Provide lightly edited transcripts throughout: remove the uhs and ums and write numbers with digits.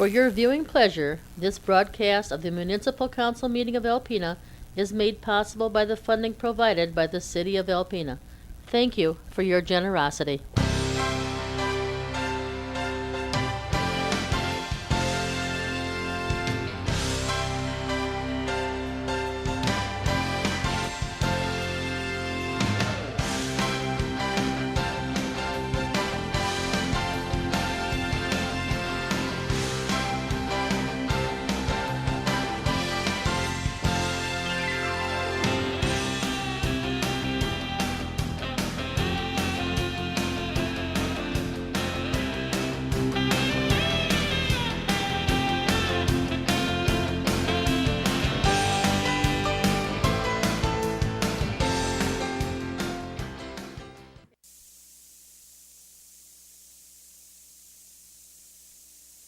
For your viewing pleasure, this broadcast of the Municipal Council meeting of Alpena is made possible by the funding provided by the City of Alpena. Thank you for your generosity.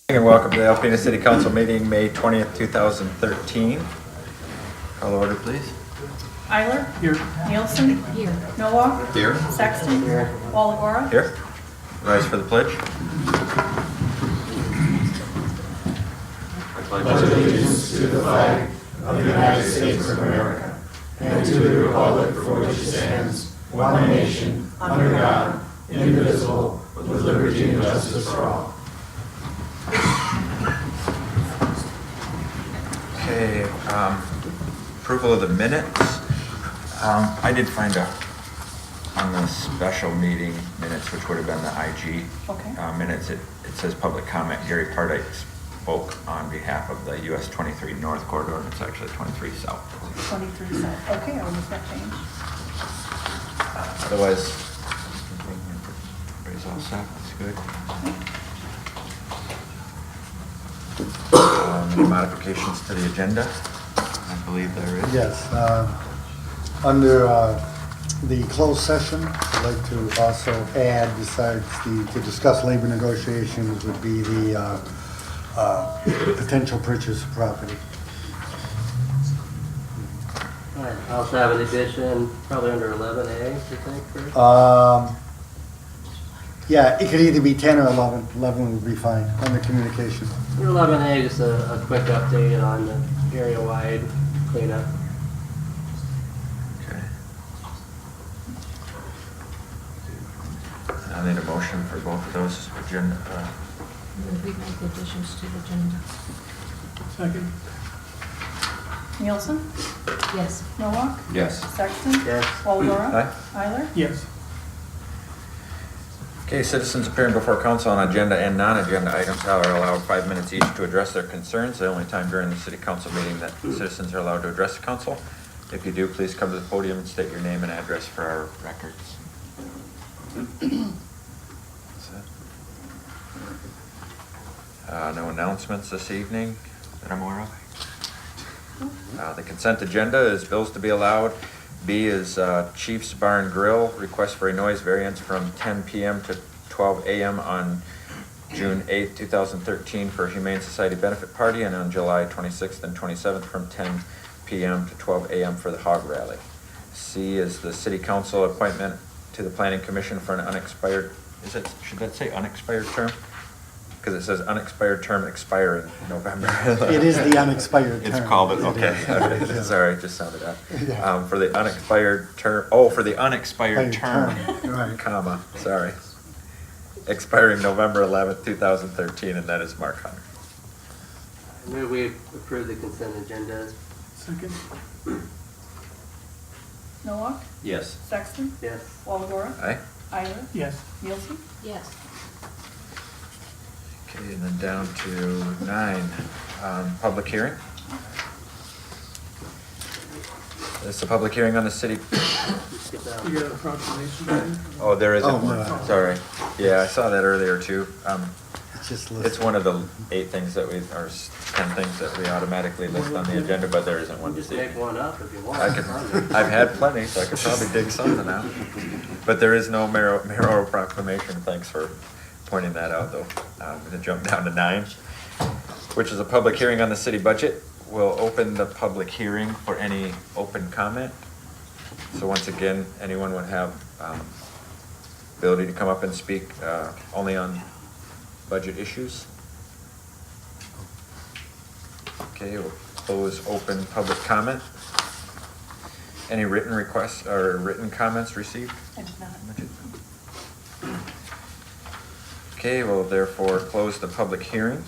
And welcome to the Alpena City Council meeting, May 20th, 2013. Call to order, please. Eiler. Here. Nielsen. Here. Nowak. Here. Sexton. Here. Walagora. Here. Rise for the pledge. Allegiance to the flag of the United States of America and to the republic for which it stands, one nation, under God, indivisible, with liberty and justice for all. Okay, approval of the minutes. I did find on the special meeting minutes, which would have been the IG Okay. minutes, it says public comment. Gary Pardite spoke on behalf of the US 23 North Corridor, and it's actually 23 South. 23 South. Okay, I'll make that change. Otherwise, everybody's all set. That's good. Any modifications to the agenda? I believe there is. Yes, under the closed session, I'd like to also add, besides to discuss labor negotiations, would be the potential purchase of property. I also have an addition, probably under 11A, you think, first? Yeah, it could either be 10 or 11. 11 would be fine, under communication. Under 11A, just a quick update on the area-wide cleanup. Okay. I need a motion for both of those agenda. We make additions to the agenda. Second. Nielsen. Yes. Nowak. Yes. Sexton. Yes. Walagora. Aye. Eiler. Yes. Okay, citizens appearing before council on agenda and non-agenda items are allowed 5 minutes each to address their concerns. The only time during the city council meeting that citizens are allowed to address the council. If you do, please come to the podium and state your name and address for our records. That's it. No announcements this evening that I'm aware of. The consent agenda is bills to be allowed. B is Chief's Bar and Grill, request for a noise variance from 10 p.m. to 12 a.m. on June 8th, 2013 for a Humane Society benefit party, and on July 26th and 27th from 10 p.m. to 12 a.m. for the hog rally. C is the City Council appointment to the Planning Commission for an unexpired, should that say unexpired term? Because it says unexpired term expiring November. It is the unexpired term. It's called it, okay. It is. Sorry, it just sounded out. Yeah. For the unexpired term, for the unexpired term, Right. comma, sorry. Expiring November 11th, 2013, and that is Mark Hunter. I move we approve the consent agenda. Second. Nowak. Yes. Sexton. Yes. Walagora. Aye. Eiler. Yes. Nielsen. Yes. Okay, and then down to 9, public hearing. This is a public hearing on the city. Skip that one. You got a proclamation there? Oh, there isn't Oh, one, no. sorry. Yeah, I saw that earlier too. It's just It's listed. one of the 8 things that we, or 10 things that we automatically list on the agenda, but there isn't one this Just make evening. one up if you want. I've had plenty, so I could probably dig something out. But there is no mayoral proclamation. Thanks for pointing that out, though. I'm going to jump down to 9, which is a public hearing on the city budget. We'll open the public hearing for any open comment. So once again, anyone would have ability to come up and speak only on budget issues. Okay, we'll close open public comment. Any written requests or written comments received? I did not. Okay, we'll therefore close the public hearing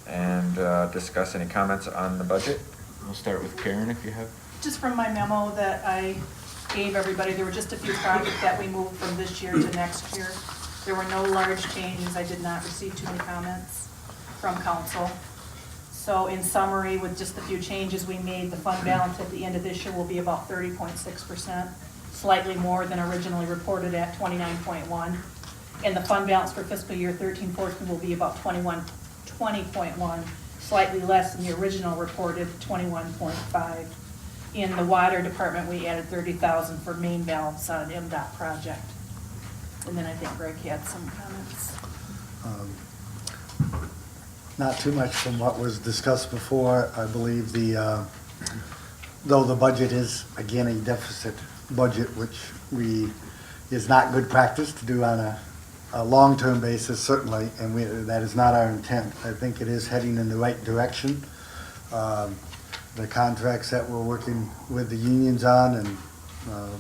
and discuss any comments on the budget. We'll start with Karen if you have. Just from my memo that I gave everybody, there were just a few projects that we moved from this year to next year. There were no large changes. I did not receive too many comments from council. So in summary, with just the few changes we made, the fund balance at the end of this year will be about 30.6%, slightly more than originally reported at 29.1. And the fund balance for fiscal year 13-14 will be about 20.1, slightly less than the original reported 21.5. In the water department, we added 30,000 for main valves on an MDOT project. And then I think Greg had some comments. Not too much from what was discussed before. I believe though the budget is, again, a deficit budget, which is not good practice to do on a long-term basis, certainly, and that is not our intent. I think it is heading in the right direction. The contracts that we're working with the unions on and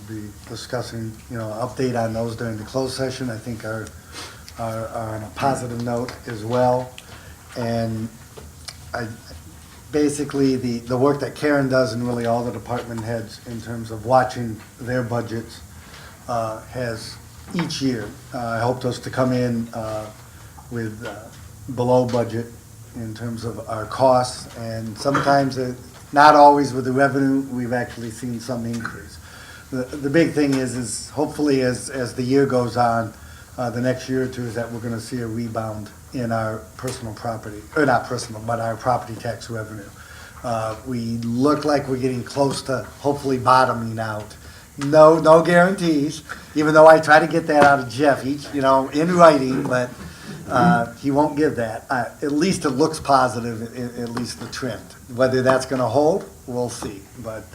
be discussing, update on those during the closed session, I think are on a positive note as well. And basically, the work that Karen does and really all the department heads in terms of watching their budgets has each year helped us to come in with below budget in terms of our costs, and sometimes, not always with the revenue, we've actually seen some increase. The big thing is hopefully as the year goes on, the next year or two, is that we're gonna see a rebound in our personal property, or not personal, but our property tax revenue. We look like we're getting close to hopefully bottoming out. No guarantees, even though I try to get that out of Jeff in writing, but he won't give that. At least it looks positive, at least the trend. Whether that's gonna hold, we'll see, but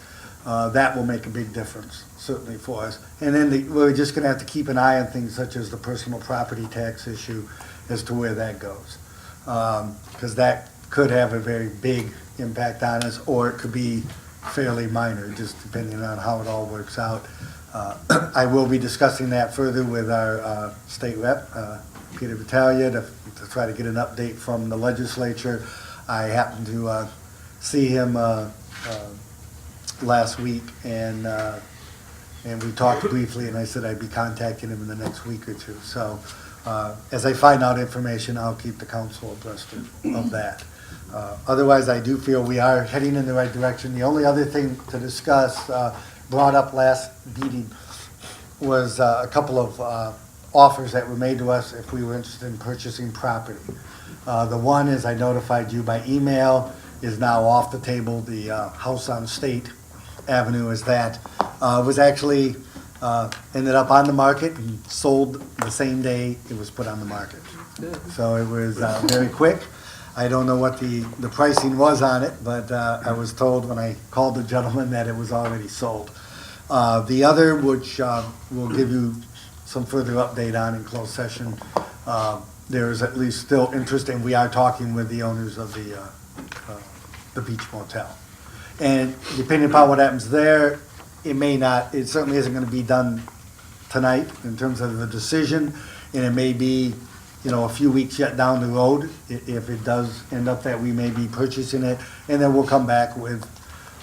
that will make a big difference, certainly for us. And then we're just gonna have to keep an eye on things such as the personal property tax issue as to where that goes. Because that could have a very big impact on us, or it could be fairly minor, just depending on how it all works out. I will be discussing that further with our state rep, Peter Battaglia, to try to get an update from the legislature. I happened to see him last week, and we talked briefly, and I said I'd be contacting him in the next week or two. So as I find out information, I'll keep the council abreast of that. Otherwise, I do feel we are heading in the right direction. The only other thing to discuss, brought up last meeting, was a couple of offers that were made to us if we were interested in purchasing property. The one, as I notified you by email, is now off the table. The house on State Avenue was actually ended up on the market and sold the same day it was put on the market. So it was very quick. I don't know what the pricing was on it, but I was told when I called the gentleman that it was already sold. The other, which we'll give you some further update on in closed session, there is at least still interest, and we are talking with the owners of the Beach Motel. And depending upon what happens there, it certainly isn't gonna be done tonight in terms of the decision, and it may be, a few weeks yet down the road, if it does end up that we may be purchasing it, and then we'll come back with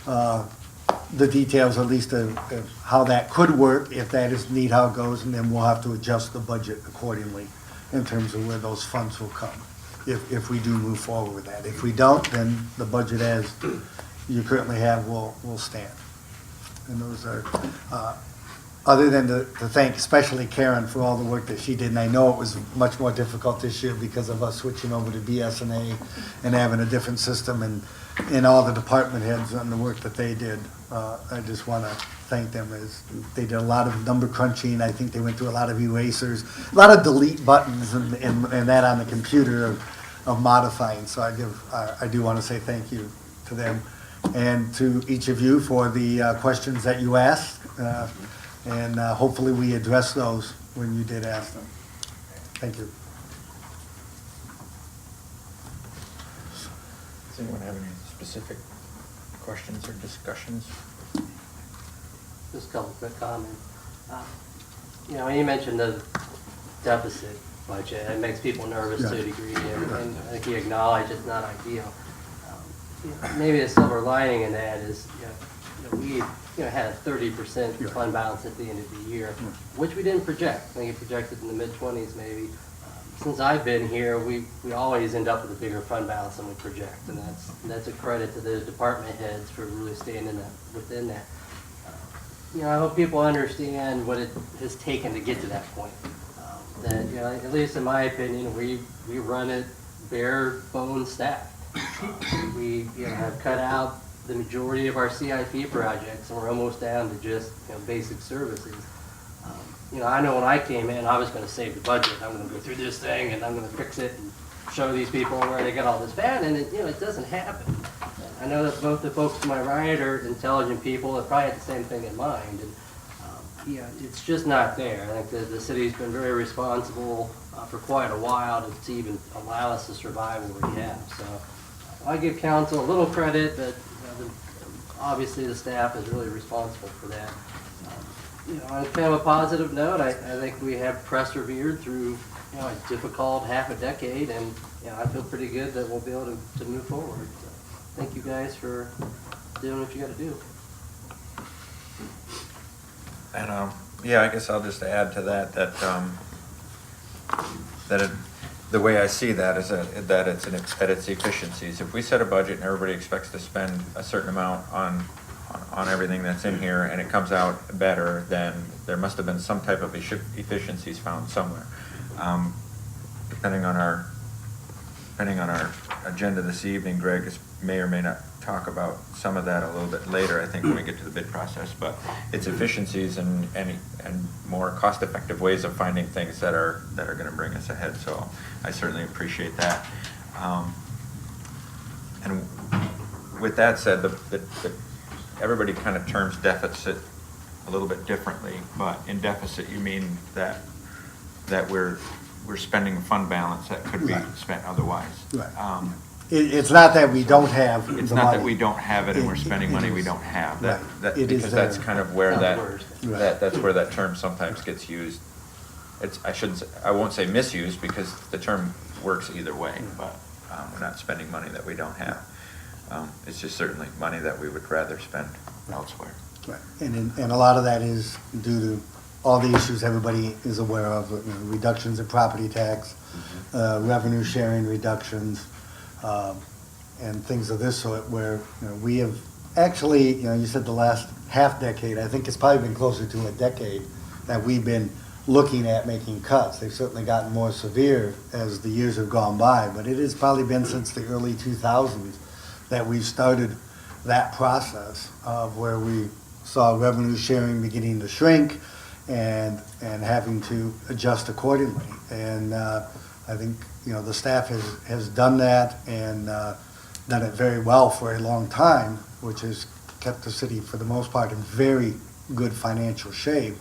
the details, at least of how that could work, if that is indeed how it goes, and then we'll have to adjust the budget accordingly in terms of where those funds will come, if we do move forward with that. If we don't, then the budget as you currently have will stand. And those are, other than to thank especially Karen for all the work that she did, and I know it was much more difficult this year because of us switching over to BSNA and having a different system, and all the department heads and the work that they did. I just want to thank them, as they did a lot of number crunching. I think they went through a lot of erasers, a lot of delete buttons and that on the computer of modifying. So I do want to say thank you to them and to each of you for the questions that you asked. And hopefully we address those when you did ask them. Thank you. Does anyone have any specific questions or discussions? Just a couple quick comments. You know, when you mentioned the deficit budget, it makes people nervous to a Yeah. degree, and I think you acknowledge it's not ideal. You know, maybe a silver lining in that is, we had a 30% Yeah. fund balance at the end of the year, which we didn't project. I think it projected in the mid-20s maybe. Since I've been here, we always end up with a bigger fund balance than we project, and that's a credit to the department heads for really staying within that. You know, I hope people understand what it has taken to get to that point. That, you know, at least in my opinion, we run it bare bones staff. We, have cut out the majority of our CIP projects, and we're almost down to just, basic services. You know, I know when I came in, I was gonna save the budget. I'm gonna go through this thing, and I'm gonna fix it and show these people where they got all this bad, and it doesn't happen. I know that both the folks to my right are intelligent people that probably had the same thing in mind, and, it's just not there. I think the city's been very responsible for quite a while to even allow us to survive where we have. So I give council a little credit, but obviously the staff is really responsible for that. On kind of a positive note, I think we have persevered through a difficult half a decade, and I feel pretty good that we'll be able to move forward. So, thank you guys for doing what you got to do. And, I guess I'll just add to that, the way I see that is that it's efficiencies. If we set a budget and everybody expects to spend a certain amount on everything that's in here and it comes out better, then there must have been some type of efficiencies found somewhere. Depending on our agenda this evening, Greg may or may not talk about some of that a little bit later, I think, when we get to the bid process, but it's efficiencies and more cost-effective ways of finding things that are gonna bring us ahead, so I certainly appreciate that. And with that said, everybody kind of terms deficit a little bit differently, but in deficit, you mean that we're spending fund balance that could be Right. spent otherwise. Right. It's not that we don't have the money. It's not that we don't have it and we're spending money we is- don't have. right. It is Because that's there. kind of where Not the worst. that's where that term sometimes gets used. I won't say misused, because the term works either way, but we're not spending money that we don't have. It's just certainly money that we would rather spend elsewhere. Right. And a lot of that is due to all the issues everybody is aware of, reductions in property tax, revenue sharing reductions, and things of this sort, where we have actually, you said the last half decade, I think it's probably been closer to a decade that we've been looking at making cuts. They've certainly gotten more severe as the years have gone by, but it has probably been since the early 2000s that we've started that process of where we saw revenue sharing beginning to shrink and having to adjust accordingly. And I think, the staff has done that and done it very well for a long time, which has kept the city, for the most part, in very good financial shape.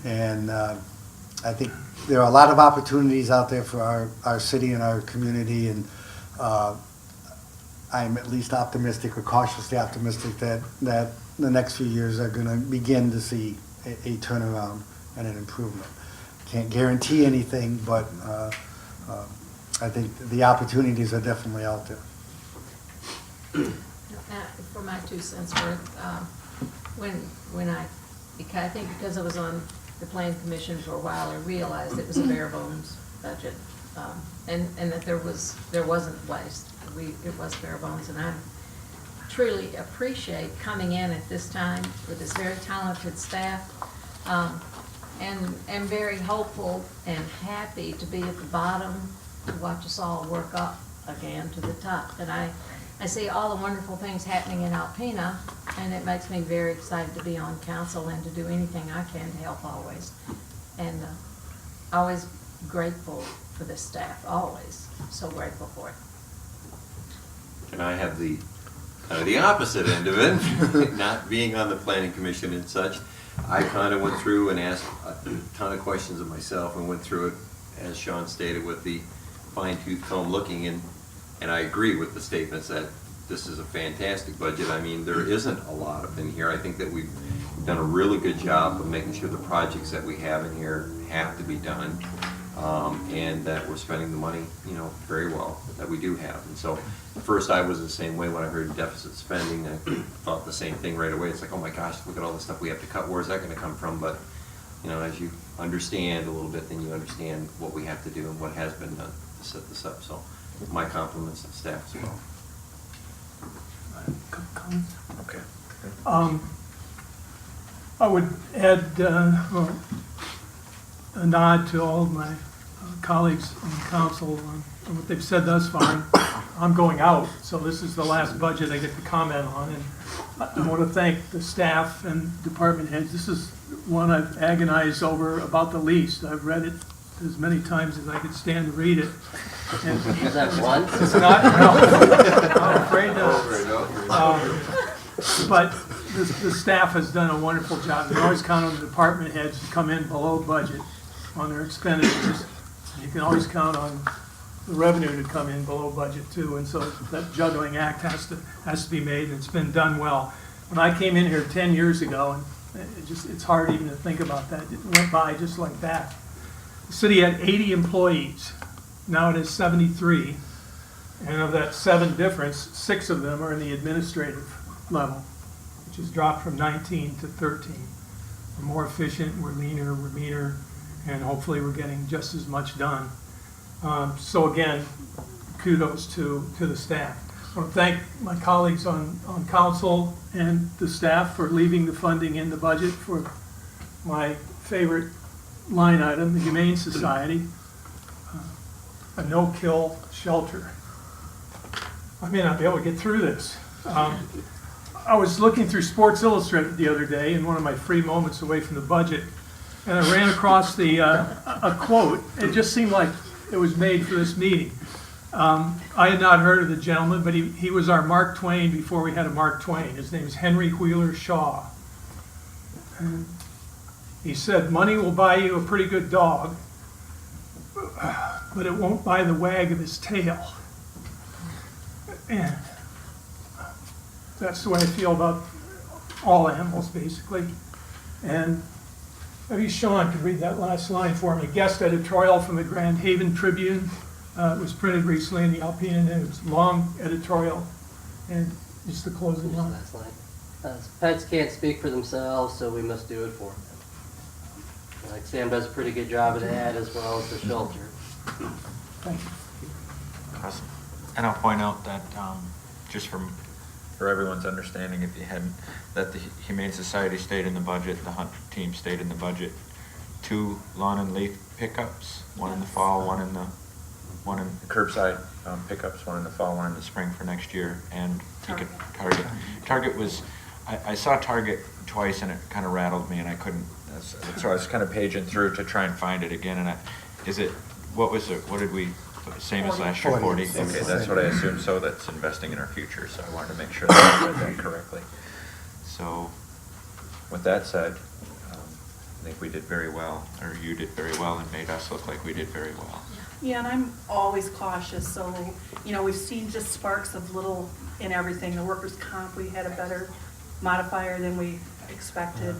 And I think there are a lot of opportunities out there for our city and our community, and I'm at least optimistic, or cautiously optimistic, that the next few years are going to begin to see a turnaround and an improvement. Can't guarantee anything, but I think the opportunities are definitely out there. For my 2 cents worth, I think because I was on the Plan Commission for a while, I realized it was a bare bones budget, and that there wasn't waste. It was bare bones, and I truly appreciate coming in at this time with this very talented staff, and very hopeful and happy to be at the bottom to watch us all work up again to the top. And I see all the wonderful things happening in Alpena, and it makes me very excited to be on council and to do anything I can to help always. And always grateful for the staff, always so grateful for it. And I have the kind of the opposite end of it, not being on the planning commission and such. I kind of went through and asked a ton of questions of myself and went through it, as Sean stated, with the fine-tooth comb looking, and I agree with the statements that this is a fantastic budget. I mean, there isn't a lot up in here. I think that we've done a really good job of making sure the projects that we have in here have to be done, and that we're spending the money, you know, very well, that we do have. And so, at first I was the same way when I heard deficit spending. I thought the same thing right away. It's like, oh my gosh, look at all the stuff we have to cut. Where's that gonna come from? But, you know, as you understand a little bit, then you understand what we have to do and what has been done to set this up. So, my compliments to staff as well. Couple comments. Okay. I would add a nod to all of my colleagues on council on what they've said thus far. I'm going out, so this is the last budget I get to comment on. And I want to thank the staff and department heads. This is one I've agonized over about the least. I've read it as many times as I could stand to read it. And Is that one? it's not, no, I'm afraid not. But the staff has done a wonderful job. They always count on the department heads to come in below budget on their expenditures. You can always count on the revenue to come in below budget too. And so that juggling act has to be made, and it's been done well. When I came in here 10 years ago, and it's hard even to think about that. It went by just like that. The city had 80 employees. Now it is 73. And of that 7 difference, 6 of them are in the administrative level, which has dropped from 19 to 13. We're more efficient, we're leaner, we're meaner, and hopefully we're getting just as much done. So again, kudos to the staff. I want to thank my colleagues on council and the staff for leaving the funding in the budget for my favorite line item, the Humane Society, a no-kill shelter. I may not be able to get through this. I was looking through Sports Illustrated the other day in one of my free moments away from the budget, and I ran across a quote. It just seemed like it was made for this meeting. I had not heard of the gentleman, but he was our Mark Twain before we had a Mark Twain. His name is Henry Wheeler Shaw. And he said, "Money will buy you a pretty good dog, but it won't buy the wag of his tail." And that's the way I feel about all animals, basically. And maybe Sean could read that last line for me. Guest editorial from the Grand Haven Tribune. It was printed recently in the Alpena News. Long editorial. And just to close it on. Last line. Pets can't speak for themselves, so we must do it for them. Like Sam does a pretty good job of that, as well as the shelter. Thank you. Awesome. And I'll point out that, just for everyone's understanding, if you hadn't, that the Humane Society stayed in the budget, the hunt team stayed in the budget. 2 lawn and leaf pickups, one in the fall, one in curbside pickups, one in the fall, one in the spring for next year, and Target was, I saw Target twice and it kind of rattled me and I couldn't, so I was kind of paging through to try and find it again, and what did we, same as last year, 40? Okay, that's what I assumed, so that's investing in our future, so I wanted to make sure that I read that correctly. So, with that said, I think we did very well, or you did very well, and made us look like we did very well. Yeah, and I'm always cautious, so, we've seen just sparks of little in everything. The workers' comp, we had a better modifier than we expected.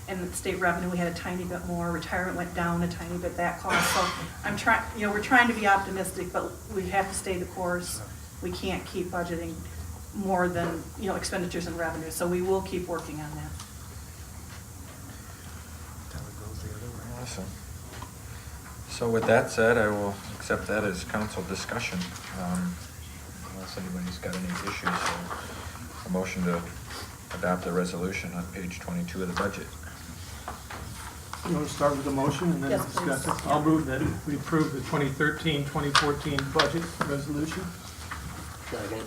And the state revenue, we had a tiny bit more. Retirement went down a tiny bit, that cost. So we're trying to be optimistic, but we have to stay the course. We can't keep budgeting more than, expenditures and revenue. So we will keep working on that. Awesome. So with that said, I will accept that as council discussion, unless anybody's got any issues. So a motion to adopt the resolution on page 22 of the budget. You want to start with the motion and then Yes, discuss please. it? I'll move that we approve the 2013-2014 budget resolution. Second.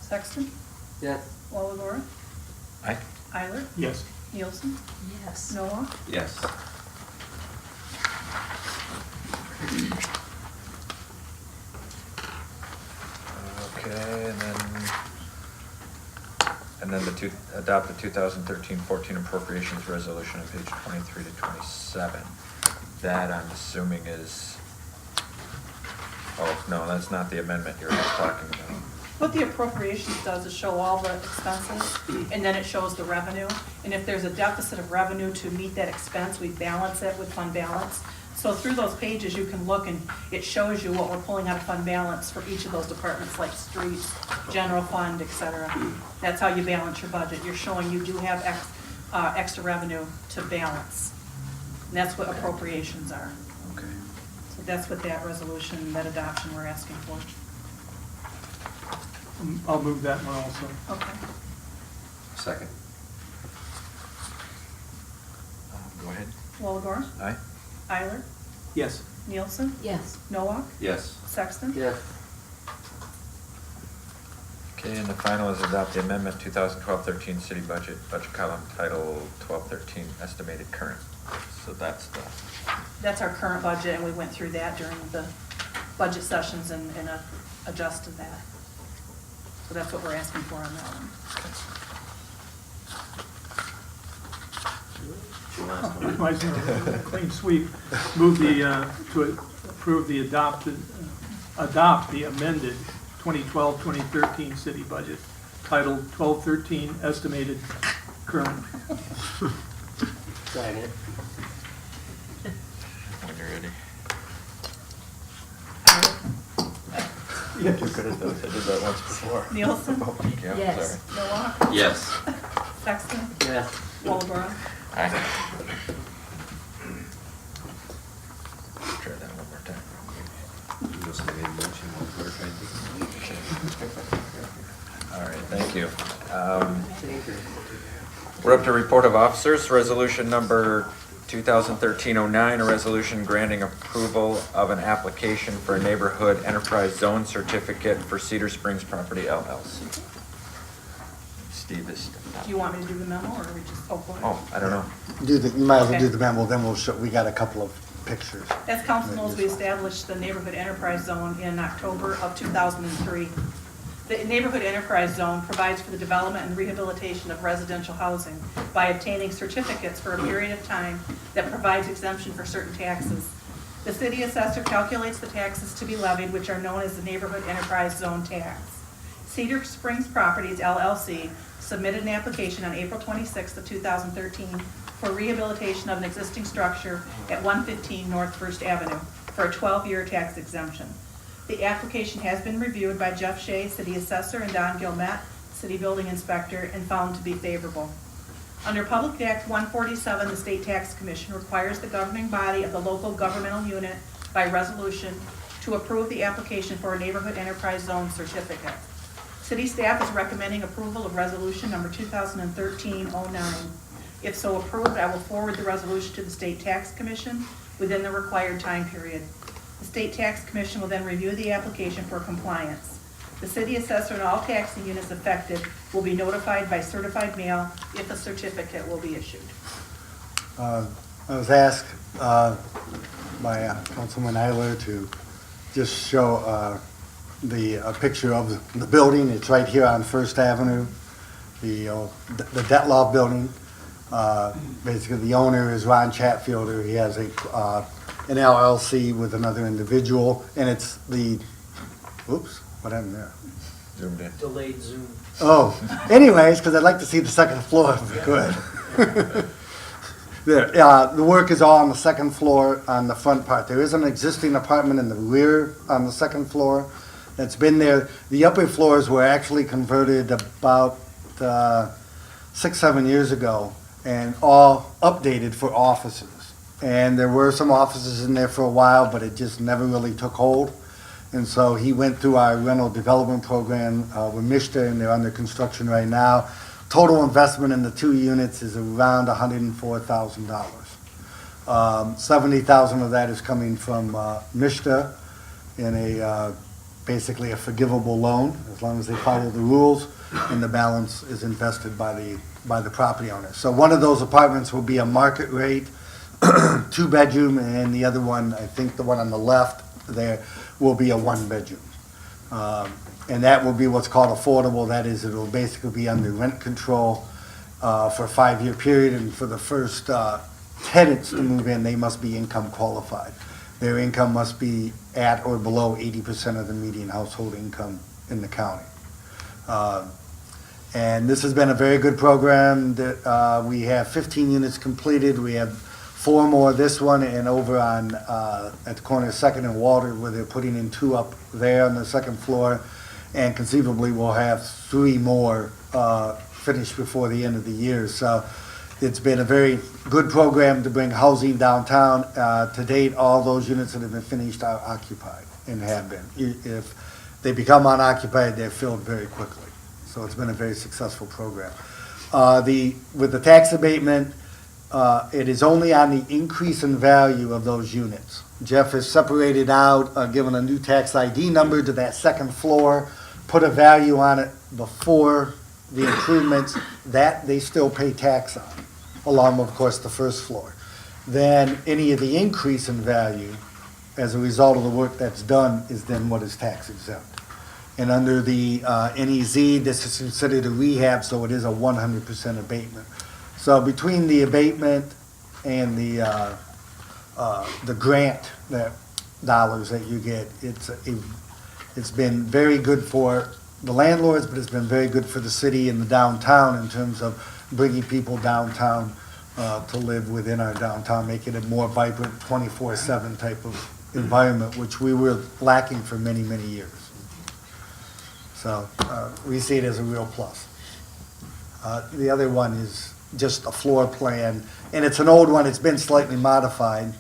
Sexton? Yes. Walagora? Aye. Eiler? Yes. Nielsen? Yes. Noah? Yes. Okay, and then adopt the 2013-14 appropriations resolution on page 23 to 27. That I'm assuming is Oh, no, that's not the amendment you're talking about. What the appropriations does is show all the expenses, and then it shows the revenue. And if there's a deficit of revenue to meet that expense, we balance it with fund balance. So through those pages, you can look and it shows you what we're pulling out of fund balance for each of those departments, like streets, general fund, et cetera. That's how you balance your budget. You're showing you do have extra revenue to balance. And that's what appropriations are. Okay. So that's what that resolution, that adoption we're asking for. I'll move that one also. Okay. Second. Go ahead. Walagora? Aye. Eiler? Yes. Nielsen? Yes. Nowak? Yes. Sexton? Yes. Okay, and the final is adopt the amendment 2012-13 city budget column title 1213 estimated current. So That's our current budget, and we went through that during the budget sessions and adjusted that. So that's what we're asking for on that one. Might as well clean sweep. Move to approve adopt the amended 2012-2013 city budget titled 1213 estimated current. Second. when you're ready. Yes. You could have done, I did that once before. Nielsen? Oh, yeah, Yes. sorry. Nowak? Yes. Sexton? Yes. Walagora? Aye. Try that one more time. All right, thank you. We're up to report of officers, resolution number 2013-09, a resolution granting approval of an application for a neighborhood enterprise zone certificate for Cedar Springs Property LLC. Steve is. Do you want me to do the memo, or are we just, go ahead. Oh, I don't know. You might as well do Okay. the memo, then we'll show, we got a couple of pictures. As council knows, we established the neighborhood enterprise zone in October of 2003. The neighborhood enterprise zone provides for the development and rehabilitation of residential housing by obtaining certificates for a period of time that provides exemption for certain taxes. The city assessor calculates the taxes to be levied, which are known as the neighborhood enterprise zone tax. Cedar Springs Properties LLC submitted an application on April 26th of 2013 for rehabilitation of an existing structure at 115 North First Avenue for a 12-year tax exemption. The application has been reviewed by Jeff Shea, city assessor, and Don Gilmet, city building inspector, and found to be favorable. Under Public Act 147, the State Tax Commission requires the governing body of the local governmental unit by resolution to approve the application for a neighborhood enterprise zone certificate. City staff is recommending approval of resolution number 2013-09. If so approved, I will forward the resolution to the State Tax Commission within the required time period. The State Tax Commission will then review the application for compliance. The city assessor and all taxing units affected will be notified by certified mail if a certificate will be issued. I was asked by Councilman Eiler to just show a picture of the building. It's right here on First Avenue, the Detloff building. Basically, the owner is Ron Chatfielder. He has an LLC with another individual, and it's the, oops, what happened there? Zoomed in. Delayed Zoom. Oh, anyways, because I'd like to see the second floor if we could. There, the work is all on the second floor on the front part. There is an existing apartment in the rear on the second floor that's been there. The upper floors were actually converted about 6-7 years ago and all updated for offices. And there were some offices in there for a while, but it just never really took hold. And so he went through our rental development program with Mishta, and they're under construction right now. Total investment in the 2 units is around $104,000. $70,000 of that is coming from Mishta in basically a forgivable loan, as long as they follow the rules, and the balance is invested by the property owner. So one of those apartments will be a market rate, 2-bedroom, and the other one, I think the one on the left there, will be a 1-bedroom. And that will be what's called affordable. That is, it'll basically be under rent control for a 5-year period, and for the first tenants to move in, they must be income qualified. their income must be at or below 80% of the median household income in the county. And this has been a very good program. That we have 15 units completed. We have 4 more this one, and over on at the corner of Second and Walter, where they're putting in 2 up there on the second floor, and conceivably we'll have 3 more finished before the end of the year. So it's been a very good program to bring housing downtown. To date, all those units that have been finished are occupied and have been. If they become unoccupied, they're filled very quickly. So it's been a very successful program. With the tax abatement, it is only on the increase in value of those units. Jeff has separated out, given a new tax ID number to that second floor, put a value on it before the improvements, that they still pay tax on, along with, of course, the first floor. Then any of the increase in value as a result of the work that's done is then what is tax exempt. And under the NEZ, this is considered a rehab, so it is a 100% abatement. So between the abatement and the grant dollars that you get, it's been very good for the landlords, but it's been very good for the city and the downtown in terms of bringing people downtown to live within our downtown, making it a more vibrant 24/7 type of environment, which we were lacking for many, many years. So we see it as a real plus. The other one is just a floor plan, and it's an old one. It's been slightly modified.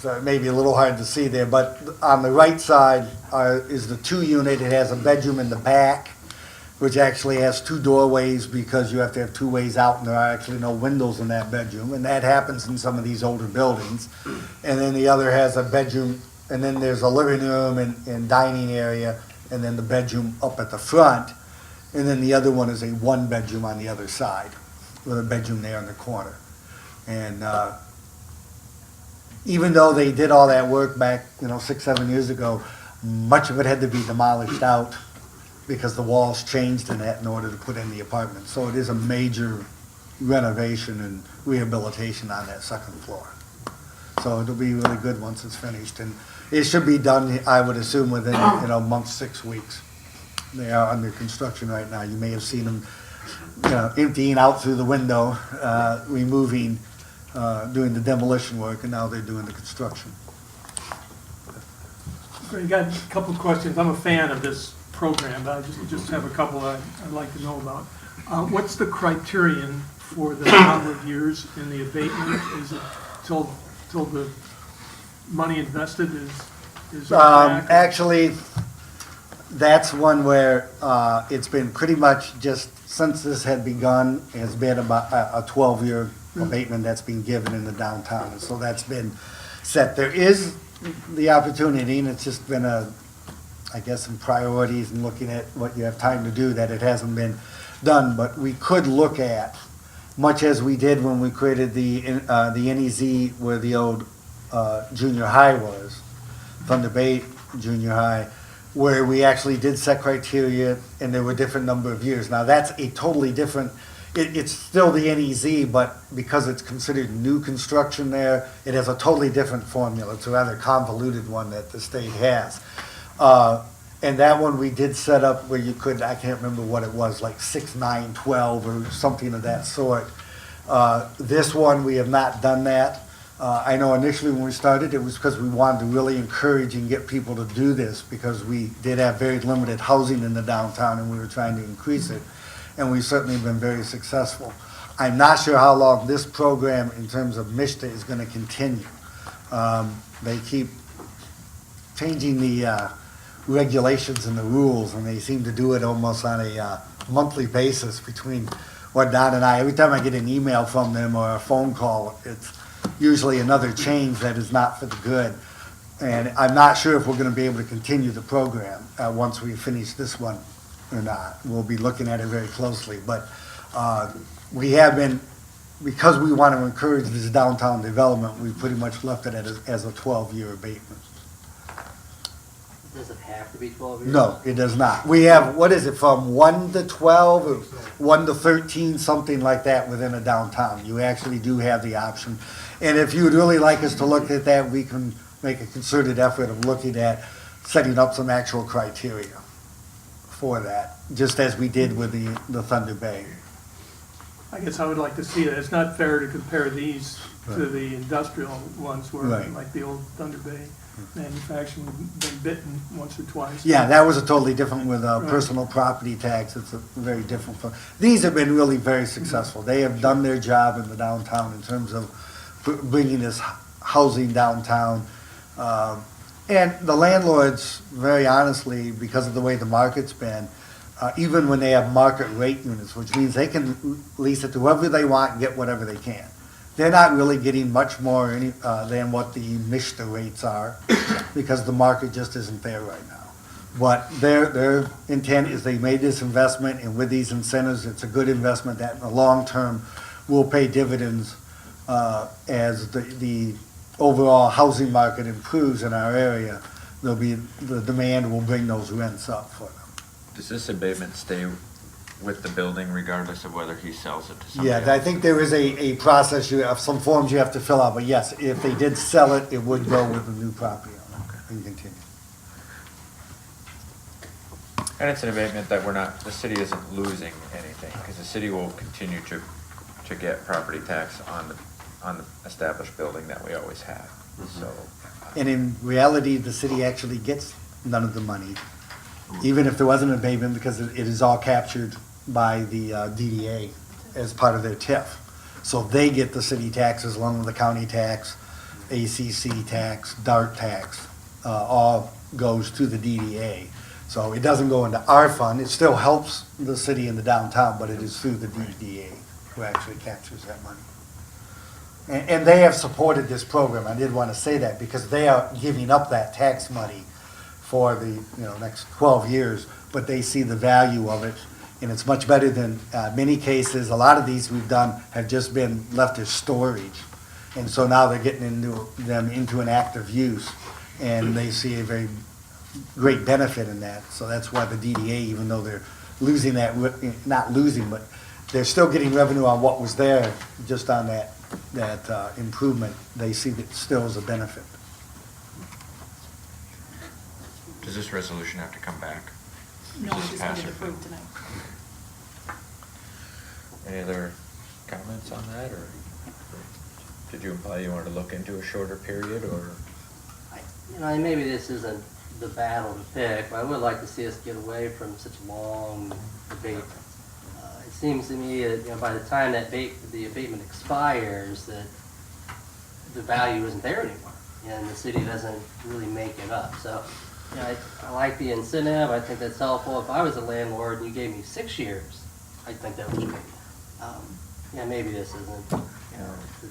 So it may be a little hard to see there, but on the right side is the 2-unit. It has a bedroom in the back, which actually has 2 doorways because you have to have 2 ways out, and there are actually no windows in that bedroom, and that happens in some of these older buildings. And then the other has a bedroom, and then there's a living room and dining area, and then the bedroom up at the front. And then the other one is a 1-bedroom on the other side, with a bedroom there in the corner. And even though they did all that work back, 6, 7 years ago, much of it had to be demolished out because the walls changed in that in order to put in the apartment. So it is a major renovation and rehabilitation on that second floor. So it'll be really good once it's finished. And it should be done, I would assume, within, a month, 6 weeks. They are under construction right now. You may have seen them, emptying out through the window, removing, doing the demolition work, and now they're doing the construction. Great, got a couple of questions. I'm a fan of this program, but I just have a couple I'd like to know about. What's the criterion for the number of years in the abatement? Is it till the money invested is back? Actually, that's one where it's been pretty much just since this had begun, has been about a 12-year abatement that's been given in the downtown. And so that's been set. There is the opportunity, and it's just been some priorities and looking at what you have time to do, that it hasn't been done. But we could look at, much as we did when we created the NEZ where the old junior high was, Thunder Bay Junior High, where we actually did set criteria and there were different number of years. Now that's a totally different, it's still the NEZ, but because it's considered new construction there, it has a totally different formula. It's a rather convoluted one that the state has. And that one we did set up where you could, I can't remember what it was, like 6, 9, 12 or something of that sort. This one, we have not done that. I know initially when we started, it was because we wanted to really encourage and get people to do this because we did have very limited housing in the downtown and we were trying to increase it. And we've certainly been very successful. I'm not sure how long this program in terms of MISTA is going to continue. They keep changing the regulations and the rules, and they seem to do it almost on a monthly basis between what Don and I, every time I get an email from them or a phone call, it's usually another change that is not for the good. And I'm not sure if we're going to be able to continue the program once we finish this one or not. We'll be looking at it very closely. But we have been, because we want to encourage this downtown development, we've pretty much left it as a 12-year abatement. Does it have to be 12 years? No, it does not. We have, what is it, from 1 to 12, or 1 to 13, something like that within a downtown. You actually do have the option. And if you would really like us to look at that, we can make a concerted effort of looking at setting up some actual criteria for that, just as we did with the Thunder Bay. I guess I would like to see that. It's not fair to compare these to Right. the industrial ones where, Right. like the old Thunder Bay manufacturing, been bitten once or twice. Yeah, that was a totally different with Right. personal property tax. It's a very different. These have been really very successful. They have done their job in the downtown in terms of bringing this housing downtown. And the landlords, very honestly, because of the way the market's been, even when they have market rate units, which means they can lease it to whoever they want and get whatever they can. They're not really getting much more than what the MISTA rates are, because the market just isn't there right now. But their intent is they made this investment, and with these incentives, it's a good investment that in the long term will pay dividends as the overall housing market improves in our area. The demand will bring those rents up for them. Does this abatement stay with the building regardless of whether he sells it to somebody else? Yeah, I think there is a process, you have some forms you have to fill out, but yes, if they did sell it, it would go with the new property owner and continue. And it's an abatement that the city isn't losing anything, because the city will continue to get property tax on the established building that we always have, so. And in reality, the city actually gets none of the money, even if there wasn't an abatement, because it is all captured by the DDA as part of their TIF. So they get the city taxes along with the county tax, ACC tax, DART tax, all goes to the DDA. So it doesn't go into our fund, it still helps the city in the downtown, but it is through the DDA who actually captures that money. And they have supported this program, I did want to say that, because they are giving up that tax money for the, next 12 years, but they see the value of it, and it's much better than, many cases, a lot of these we've done have just been left as storage. And so now they're getting into an active use, and they see a very great benefit in that. So that's why the DDA, even though they're losing that, not losing, but they're still getting revenue on what was there, just on that improvement, they see that still as a benefit. Does this resolution have to come back? No, we Just just pass need it it. approved tonight. Any other comments on that, or did you imply you wanted to look into a shorter period, or? Maybe this isn't the battle to pick, but I would like to see us get away from such long debate. It seems to me that, by the time that the abatement expires, that the value isn't there anymore, and the city doesn't really make it up. So, I like the incentive, I think that's helpful. If I was a landlord and you gave me 6 years, I think that was great. Maybe this isn't, the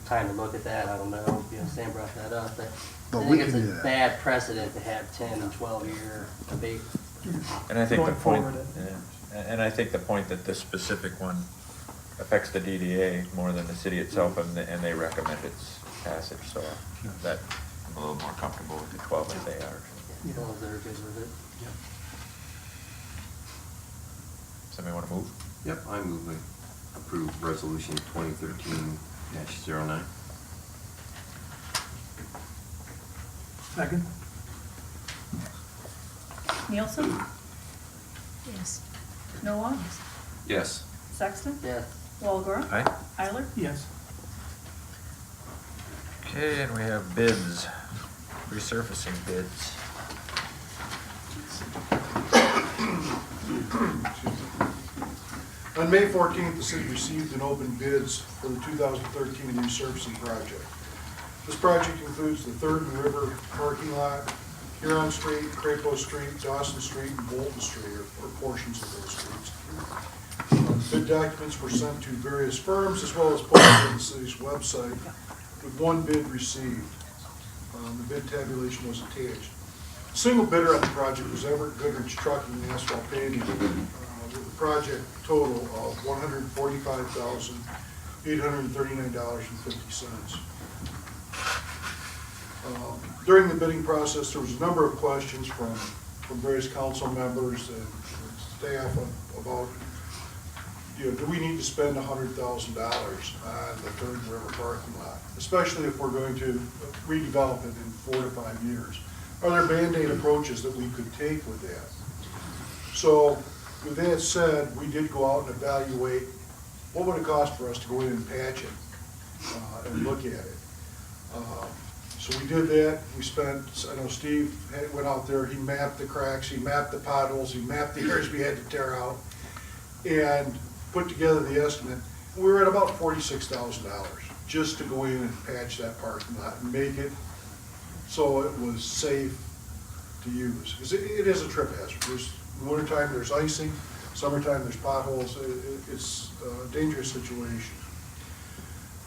time to look at that, I don't know, Sam brought that up, but I we think it's can do a that. bad precedent to have 10 and 12-year abatement. And I think the Going point, forward, and I think the point that this specific one affects the DDA more than the city itself, and they recommend its passage, so that I'm a little more comfortable with the 12 as they are. As long as they're good with it. Somebody want to move? Yep, I move we approve resolution 2013-09. Second? Nielsen? Yes. Noah? Yes. Sexton? Yes. Walagora? Aye. Eiler? Yes. Okay, and we have bids, resurfacing bids. On May 14th, the city received and opened bids for the 2013 resurfacing project. This project includes the Third and River parking lot, Huron Street, Crapo Street, Dawson Street, and Bolton Street, or portions of those streets. Bid documents were sent to various firms as well as posted on the city's website, with one bid received. The bid tabulation was attached. Single bidder on the project was Everett Goodrich Trucking and Asphalt Paving, with a project total of $145,839.50. During the bidding process, there was a number of questions from from various council members and staff about, do we need to spend $100,000 on the Third River parking lot? Especially if we're going to redevelop it in 4 to 5 years. Are there Band-Aid approaches that we could take with that? So, with that said, we did go out and evaluate what would it cost for us to go in and patch it and look at it. So we did that. We spent, I know Steve went out there, he mapped the cracks, he mapped the potholes, he mapped the areas we had to tear out, and put together the estimate. We were at about $46,000 just to go in and patch that parking lot and make it so it was safe to use. Because it is a trip hazard. In the wintertime, there's icing. Summertime, there's potholes. It's a dangerous situation.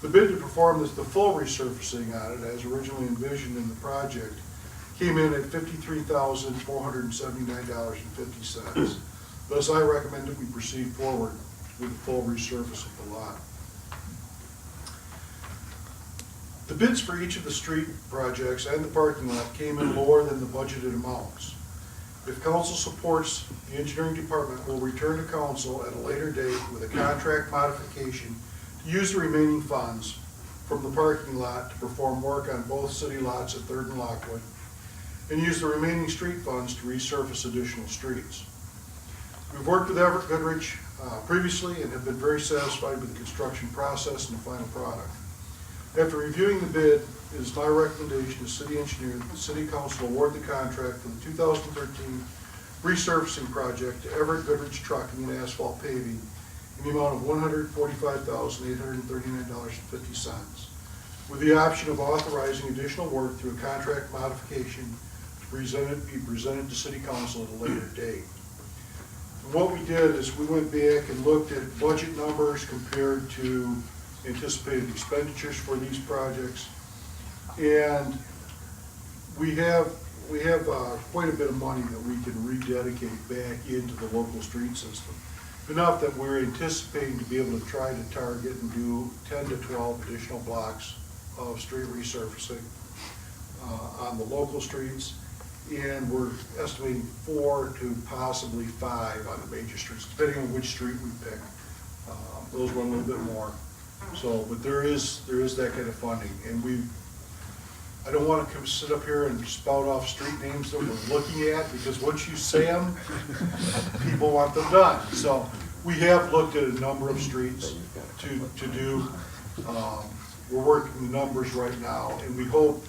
The bid to perform the full resurfacing on it, as originally envisioned in the project, came in at $53,479.50. Thus, I recommend that we proceed forward with the full resurface of the lot. The bids for each of the street projects and the parking lot came in lower than the budgeted amounts. If council supports, the engineering department will return to council at a later date with a contract modification to use the remaining funds from the parking lot to perform work on both city lots at 3rd and Lockwood, and use the remaining street funds to resurface additional streets. We've worked with Everett Goodrich previously and have been very satisfied with the construction process and the final product. After reviewing the bid, it is my recommendation as city engineer that the city council award the contract for the 2013 resurfacing project to Everett Goodrich Trucking and Asphalt Paving in the amount of $145,839.50, with the option of authorizing additional work through a contract modification to be presented to city council at a later date. And what we did is we went back and looked at budget numbers compared to anticipated expenditures for these projects, and we have quite a bit of money that we can rededicate back into the local street system. Enough that we're anticipating to be able to try to target and do 10 to 12 additional blocks of street resurfacing on the local streets, and we're estimating 4 to possibly 5 on the major streets, depending on which street we pick. Those run a little bit more. So, but there is that kind of funding, and I don't want to sit up here and spout off street names that we're looking at, because once you say them, people want them done. So we have looked at a number of streets to do. We're working the numbers right now, and we hope,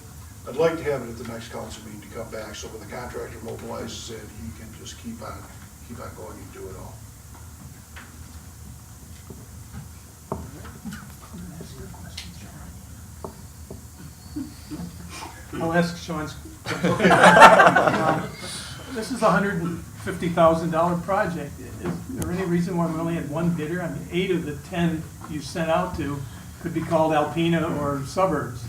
I'd like to have it at the next council meeting to come back, so when the contractor mobilizes it, he can just keep on going and do it all. I'll ask Sean's. This is a $150,000 project. Is there any reason why we only had one bidder? I mean, 8 of the 10 you sent out to could be called Alpena or suburbs.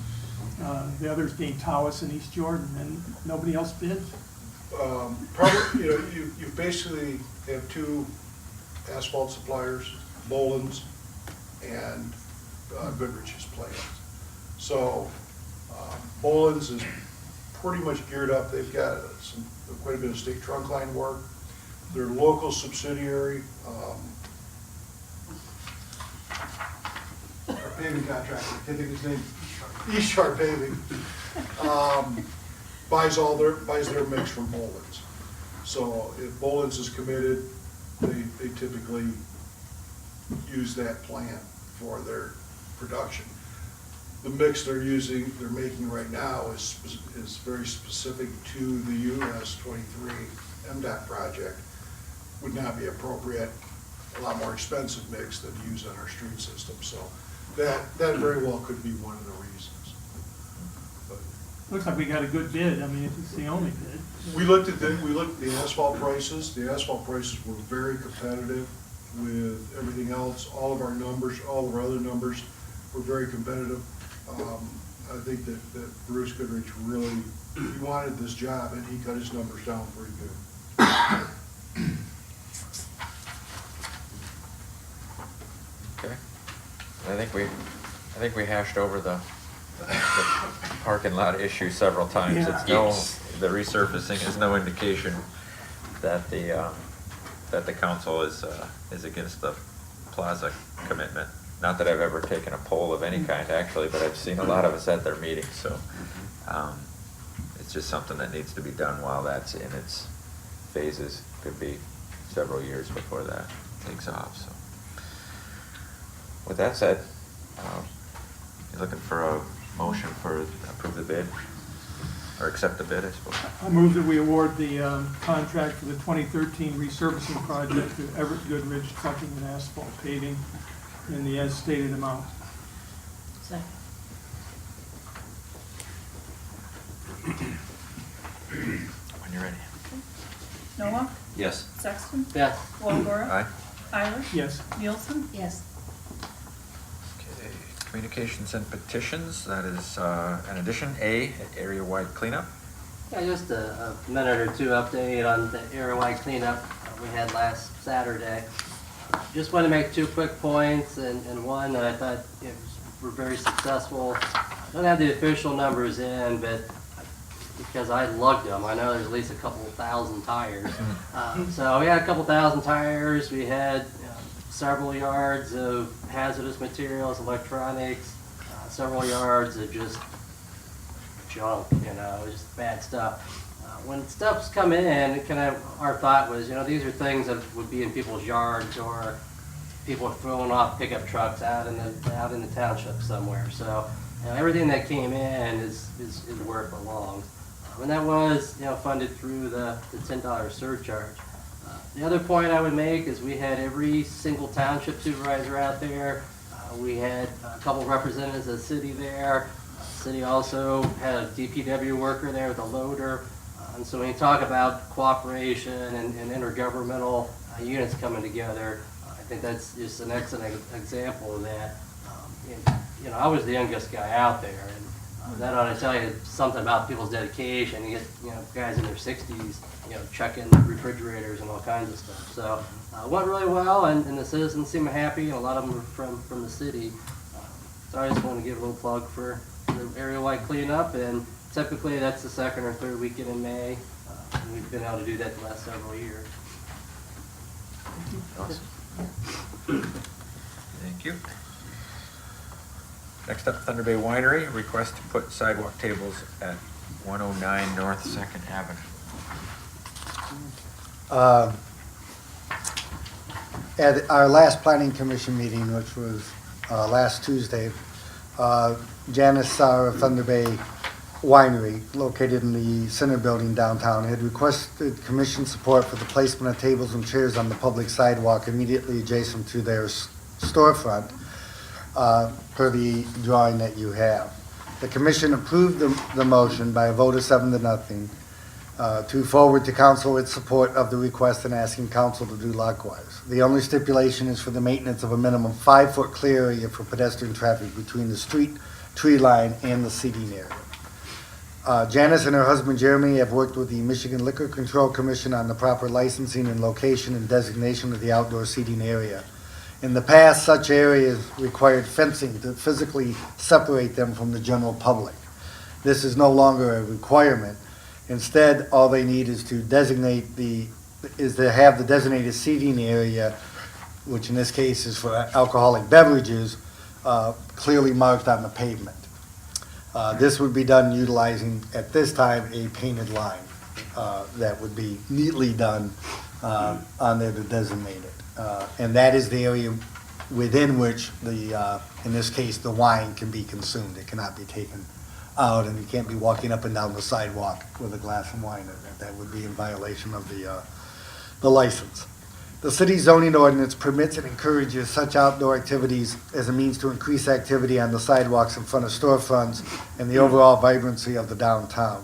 The others being Tawas and East Jordan, and nobody else bid? Probably, you basically have 2 asphalt suppliers, Boland's and Goodrich's plant. So Boland's is pretty much geared up. They've got quite a bit of state trunk line work. Their local subsidiary, our paving contractor, I can't think of his name, East Shore Paving, buys their mix from Boland's. So if Boland's is committed, they typically use that plant for their production. The mix they're making right now is very specific to the US 23 MDOT project. Would not be appropriate, a lot more expensive mix than to use on our street system. So that very well could be one of the reasons. But Looks like we got a good bid. I mean, if it's the only bid. we looked at the asphalt prices. The asphalt prices were very competitive with everything else. All of our numbers, all of our other numbers were very competitive. I think that Bruce Goodrich really, he wanted this job, and he cut his numbers down pretty good. Okay. I think we hashed over the parking lot issue several times. Yeah. The resurfacing is no indication that the council is against the plaza commitment. Not that I've ever taken a poll of any kind, actually, but I've seen a lot of us at their meetings, so it's just something that needs to be done while that's in its phases. Could be several years before that takes off, so. With that said, you're looking for a motion for approve the bid, or accept the bid, I suppose. I move that we award the contract for the 2013 resurfacing project to Everett Goodrich Trucking and Asphalt Paving in the as stated amount. Second. When you're ready. Noah? Yes. Sexton? Yes. Walagora? Aye. Eilish? Yes. Nielsen? Yes. Okay, communications and petitions, that is an addition, A, area-wide cleanup. Yeah, just a minute or two update on the area-wide cleanup we had last Saturday. Just want to make 2 quick points, and one that I thought were very successful. I don't have the official numbers in, but because I lugged them, I know there's at least a couple thousand tires. So we had a couple thousand tires. We had several yards of hazardous materials, electronics, several yards of just junk, just bad stuff. When stuff's come in, our thought was, these are things that would be in people's yards or people throwing off pickup trucks out in the township somewhere. So everything that came in is where it belongs. And that was, funded through the $10 surcharge. The other point I would make is we had every single township supervisor out there. We had a couple representatives of the city there. City also had a DPW worker there with a loader. And so when you talk about cooperation and intergovernmental units coming together, I think that's just an excellent example of that. I was the youngest guy out there, and that ought to tell you something about people's dedication. You get guys in their 60s, checking refrigerators and all kinds of stuff. So it went really well, and the citizens seem happy, and a lot of them are from the city. So I just want to give a little plug for the area-wide cleanup, and typically that's the 2nd or 3rd weekend in May. And we've been able to do that the last several years. Awesome. Thank you. Next up, Thunder Bay Winery, request to put sidewalk tables at 109 North 2nd Avenue. At our last planning commission meeting, which was last Tuesday, Janice Sauer of Thunder Bay Winery, located in the Center Building downtown, had requested commission support for the placement of tables and chairs on the public sidewalk immediately adjacent to their storefront, per the drawing that you have. The commission approved the motion by a vote of 7-0 to forward to council its support of the request and asking council to do likewise. The only stipulation is for the maintenance of a minimum 5-foot clear area for pedestrian traffic between the street, tree line, and the seating area. Janice and her husband Jeremy have worked with the Michigan Liquor Control Commission on the proper licensing and location and designation of the outdoor seating area. In the past, such areas required fencing to physically separate them from the general public. This is no longer a requirement. Instead, all they need is to have the designated seating area, which in this case is for alcoholic beverages, clearly marked on the pavement. This would be done utilizing, at this time, a painted line that would be neatly done on there to designate it. And that is the area within which in this case, the wine can be consumed. It cannot be taken out, and you can't be walking up and down the sidewalk with a glass of wine in it. That would be in violation of the license. The city zoning ordinance permits and encourages such outdoor activities as a means to increase activity on the sidewalks in front of storefronts and the overall vibrancy of the downtown.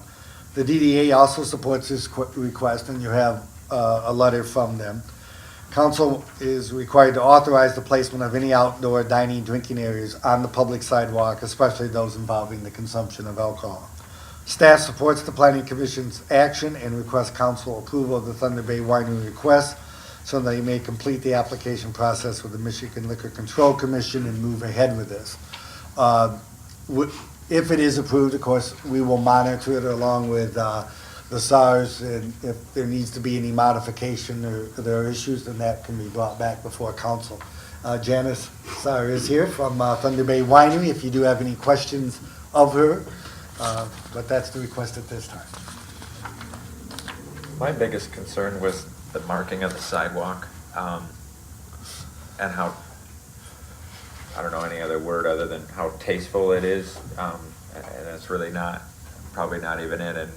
The DDA also supports this request, and you have a letter from them. Council is required to authorize the placement of any outdoor dining, drinking areas on the public sidewalk, especially those involving the consumption of alcohol. Staff supports the Planning Commission's action and requests council approval of the Thunder Bay Winery request so they may complete the application process with the Michigan Liquor Control Commission and move ahead with this. If it is approved, of course, we will monitor it along with the the SARs, and if there needs to be any modification or there are issues, then that can be brought back before council. Janice Saar is here from Thunder Bay Winery, if you do have any questions of her, but that's the request at this time. My biggest concern was the marking of the sidewalk, and how, I don't know any other word other than how tasteful it is, and it's really not, probably not even in, and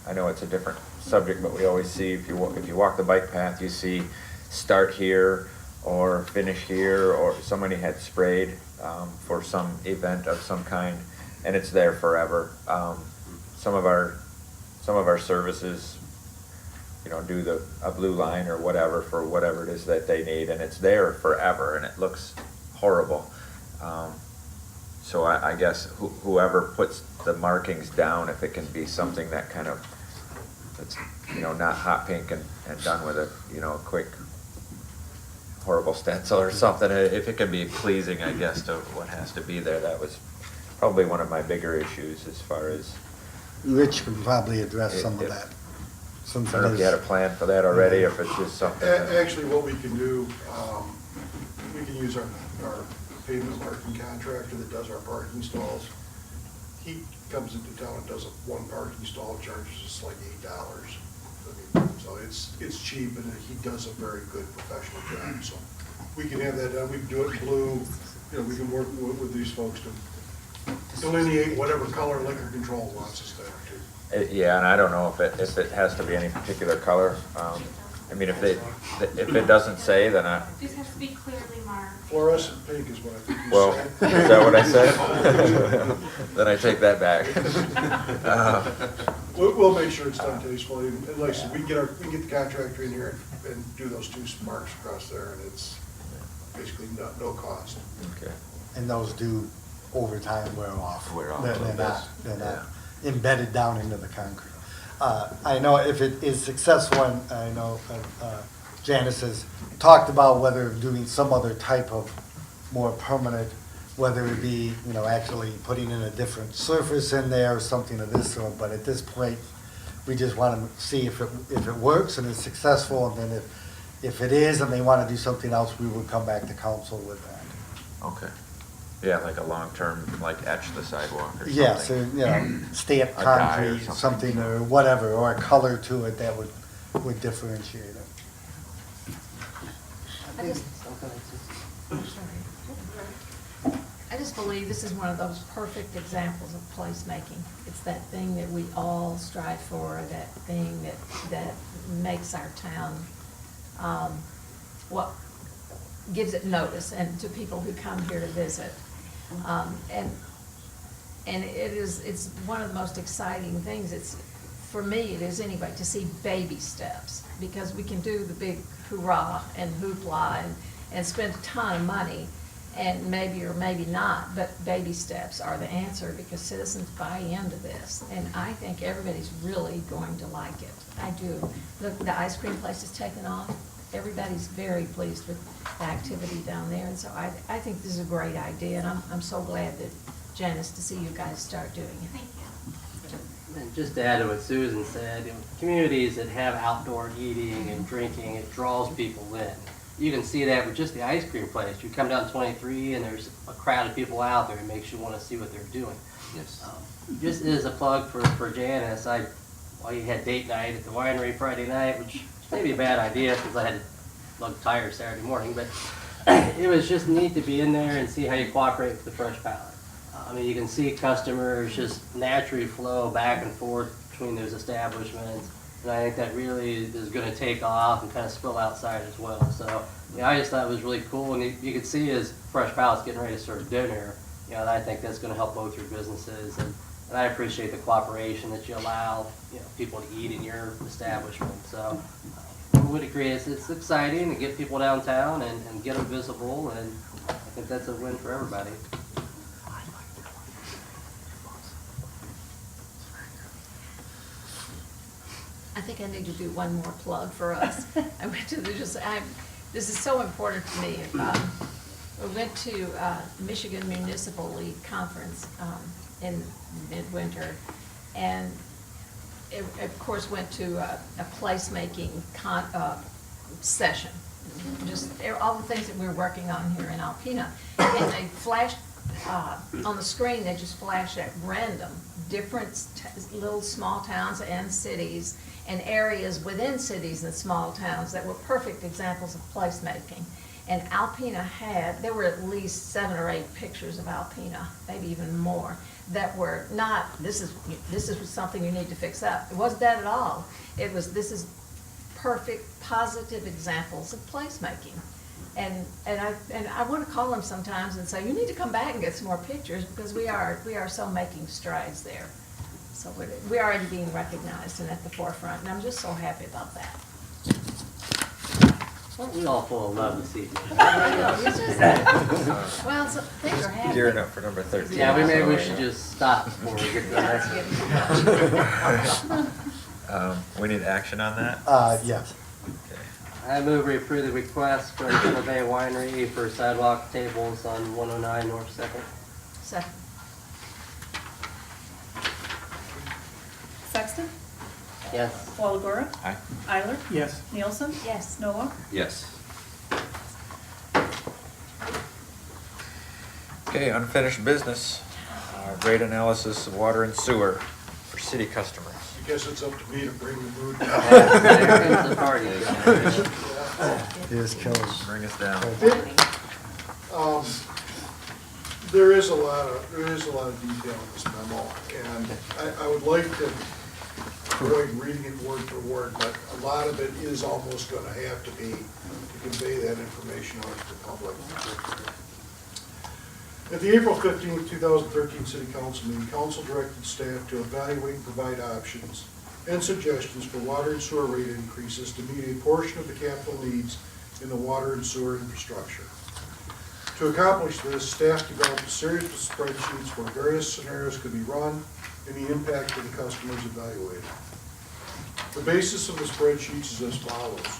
I know it's a different subject, but we always see, if you walk the bike path, you see start here, or finish here, or somebody had sprayed, for some event of some kind, and it's there forever. Some of our services, you know, do a blue line or whatever for whatever it is that they need, and it's there forever, and it looks horrible. So I guess whoever puts the markings down, if it can be something that kind of, that's, you know, not hot pink and done with a, you know, a quick horrible stencil or something, if it can be pleasing, I guess, to what has to be there. That was probably one of my bigger issues as far as, Rich can probably address some of If- that. I Since don't know it if you had a is, plan for that already, or if it's just something. that- Actually, what we can do, we can use our pavement marking contractor that does our parking stalls. He comes into town and does one parking stall, charges us like $8. So it's cheap, and he does a very good professional job, so we can have that done. We can do it in blue, you know, we can work with these folks to delineate whatever color liquor control wants us to have to. Yeah, and I don't know if it has to be any particular color. I mean, if it doesn't say, then This has to be clearly marked. Fluorescent pink is what I think you well, said. is that what I said? Then I take that back. We'll make sure it's done tastefully, and like I said, we can get the contractor in here and do those two marks across there, and it's basically no cost. Okay. and those do over time wear off. Wear off a They're little they're bit. not embedded down into the concrete. I know if it is successful, and I know Janice has talked about whether doing some other type of more permanent, whether it be, you know, actually putting in a different surface in there or something of this sort, but at this point, we just want to see if it works and is successful, and then if it is and they want to do something else, we would come back to council with that. Okay. Yeah, like a long-term, like etch the sidewalk or something. Yeah, so, you know, stamp A dye or concrete, something. something or whatever, or a color to it that would differentiate it. I just believe this is one of those perfect examples of placemaking. It's that thing that we all strive for, that thing that makes our town, what gives it notice and to people who come here to visit. And it's one of the most exciting things. It's, for me, it is anyway, to see baby steps, because we can do the big hoorah and hoopla and spend a ton of money, and maybe or maybe not, but baby steps are the answer, because citizens buy into this, and I think everybody's really going to like it. I do. The ice cream place is taking off. Everybody's very pleased with the activity down there, and so I think this is a great idea, and I'm so glad that, Janice, to see you guys start doing it. Thank you. And just to add to what Susan said, in communities that have outdoor eating and drinking, it draws people in. You can see that with just the ice cream place. You come down 23 and there's a crowd of people out there. It makes you want to see what they're doing. Yes. Just as a plug for Janice, you had date night at the winery Friday night, which may be a bad idea because I had to lug tires Saturday morning, but it was just neat to be in there and see how you cooperate with the Fresh Palate. I mean, you can see customers just naturally flow back and forth between those establishments. And I think that really is going to take off and kind of spill outside as well. So, I just thought it was really cool. And you could see as Fresh Palate's getting ready to serve dinner, and I think that's going to help both your businesses. And I appreciate the cooperation that you allow, people to eat in your establishment. So, I would agree, it's exciting to get people downtown and get them visible. And I think that's a win for everybody. I think I need to do one more plug for us. I went to this is so important to me. We went to Michigan Municipal League Conference in midwinter, and it of course went to a placemaking session. Just all the things that we're working on here in Alpena. And they flashed, on the screen, they just flash at random, different little small towns and cities and areas within cities and small towns that were perfect examples of placemaking. And Alpena there were at least 7 or 8 pictures of Alpena, maybe even more, that were not, this is something you need to fix up. It wasn't that at all. It was, this is perfect, positive examples of placemaking. And I want to call them sometimes and say, you need to come back and get some more pictures, because we are so making strides there. So we're already being recognized and at the forefront, and I'm just so happy about that. Aren't we all full of love this evening? Well, so things are happening. Gearing up for number 13. Yeah, maybe we should just stop before we get to the next one. We need action on that? Yes. Okay. I move we approve the request from Turtle Bay Winery for sidewalk tables on 109 North Second. Second. Sexton? Yes. Walagora? Aye. Eiler? Yes. Nielsen? Yes. Noah? Yes. Okay, unfinished business. Rate analysis of water and sewer for city customers. I guess it's up to me to bring the mood down. There comes the party. Here's Kelly. Bring us down. There is a lot of detail in this memo, and I would like to avoid reading it word for word, but a lot of it is almost gonna have to be to convey that information out to the public. At the April 15th, 2013 City Council meeting, Council directed staff to evaluate and provide options and suggestions for water and sewer rate increases to meet a portion of the capital needs in the water and sewer infrastructure. To accomplish this, staff developed a series of spreadsheets where various scenarios could be run and the impact of the customers evaluated. The basis of the spreadsheets is as follows.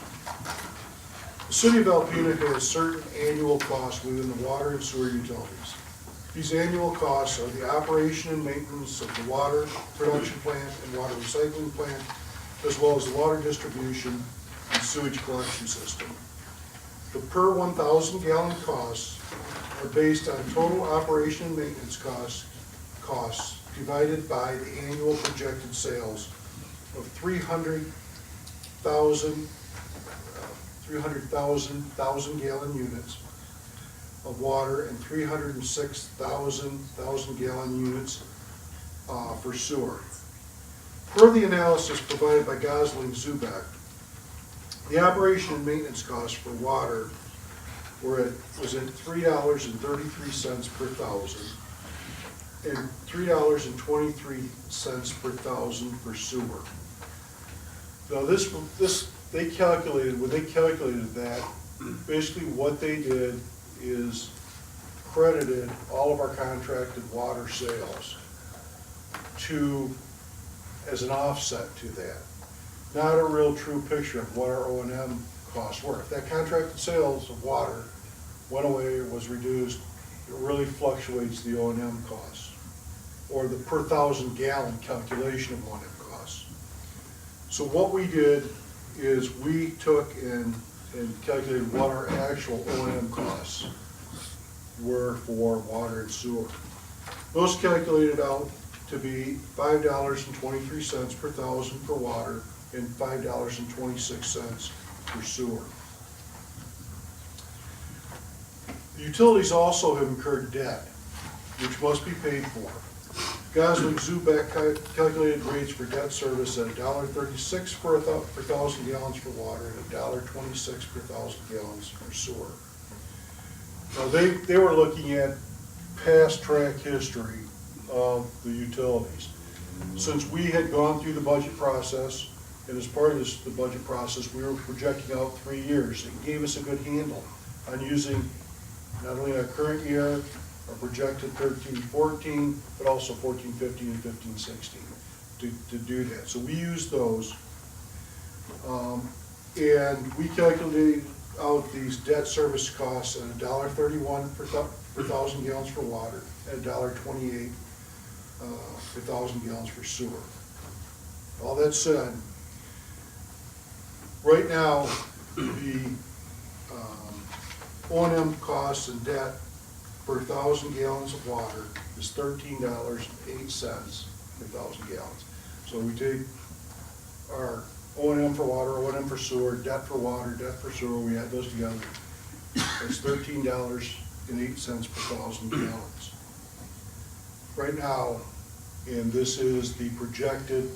The City of Alpena has certain annual costs within the water and sewer utilities. These annual costs are the operation and maintenance of the water production plant and water recycling plant, as well as the water distribution and sewage collection system. The per 1,000 gallon costs are based on total operation and maintenance costs divided by the annual projected sales of 300,000 gallon units of water and 306,000 gallon units for sewer. Per the analysis provided by Gosling Zuback, the operation and maintenance costs for water was at $3.33 per thousand and $3.23 per thousand for sewer. Now when they calculated that, basically what they did is credited all of our contracted water sales as an offset to that. Not a real true picture of what our O&M costs were. If that contracted sales of water went away or was reduced, it really fluctuates the O&M costs, or the per thousand gallon calculation of O&M costs. So what we did is we took and calculated what our actual O&M costs were for water and sewer. Those calculated out to be $5.23 per thousand for water and $5.26 for sewer. The utilities also have incurred debt, which must be paid for. Gosling Zuback calculated rates for debt service at $1.36 per thousand gallons for water and $1.26 per thousand gallons for sewer. Now they were looking at past track history of the utilities. Since we had gone through the budget process, and as part of the budget process, we were projecting out 3 years. It gave us a good handle on using not only our current year, our projected 13-14, but also 14-15 and 15-16 to do that. So we used those, and we calculated out these debt service costs at $1.31 per thousand gallons for water, and $1.28 per thousand gallons for sewer. All that said, right now, the O&M costs and debt per 1,000 gallons of water is $13.08 per 1,000 gallons. So we take our O&M for water, O&M for sewer, debt for water, debt for sewer, we add those together. It's $13.08 per 1,000 gallons. Right now, and this is the projected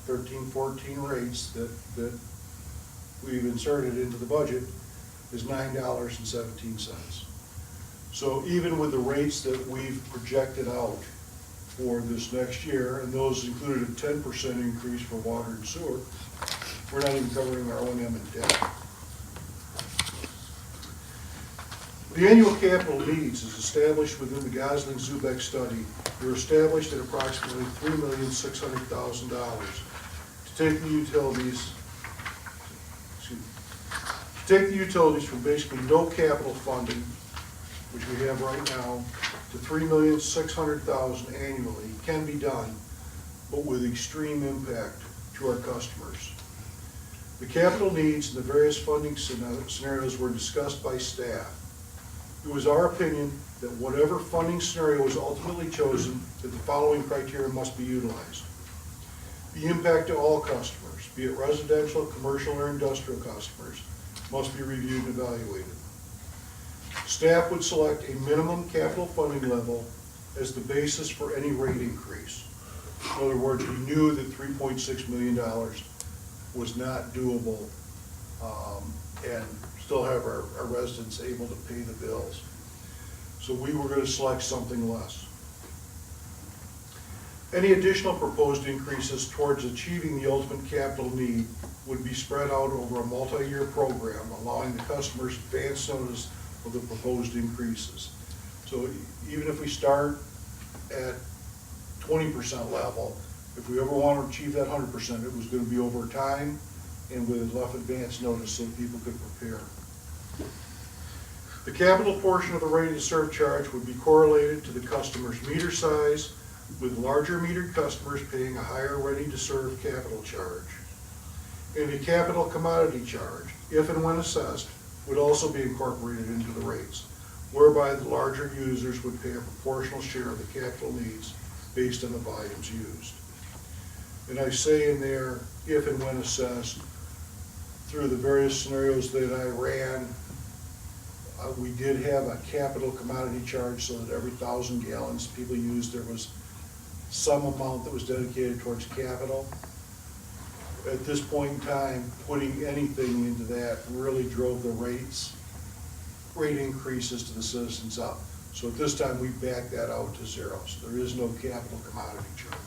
13-14 rates that we've inserted into the budget, is $9.17. So even with the rates that we've projected out for this next year, and those included a 10% increase for water and sewer, we're not even covering our O&M and debt. The annual capital needs is established within the Gosling-Zubek study. They're established at approximately $3,600,000 to take the utilities, from basically no capital funding, which we have right now, to $3,600,000 annually. It can be done, but with extreme impact to our customers. The capital needs and the various funding scenarios were discussed by staff. It was our opinion that whatever funding scenario was ultimately chosen, that the following criteria must be utilized. The impact to all customers, be it residential, commercial, or industrial customers, must be reviewed and evaluated. Staff would select a minimum capital funding level as the basis for any rate increase. In other words, we knew that $3.6 million was not doable and still have our residents able to pay the bills. So we were going to select something less. Any additional proposed increases towards achieving the ultimate capital need would be spread out over a multi-year program, allowing the customers advance notice of the proposed increases. So even if we start at 20% level, if we ever want to achieve that 100%, it was going to be over time and with enough advance notice so people could prepare. The capital portion of the ready-to-serve charge would be correlated to the customer's meter size, with larger metered customers paying a higher ready-to-serve capital charge. And the capital commodity charge, if and when assessed, would also be incorporated into the rates, whereby the larger users would pay a proportional share of the capital needs based on the volumes used. And I say in there, if and when assessed, through the various scenarios that I ran, we did have a capital commodity charge so that every 1,000 gallons people used, there was some amount that was dedicated towards capital. At this point in time, putting anything into that really drove the rate increases to the citizens up. So at this time, we backed that out to zero. So there is no capital commodity charge.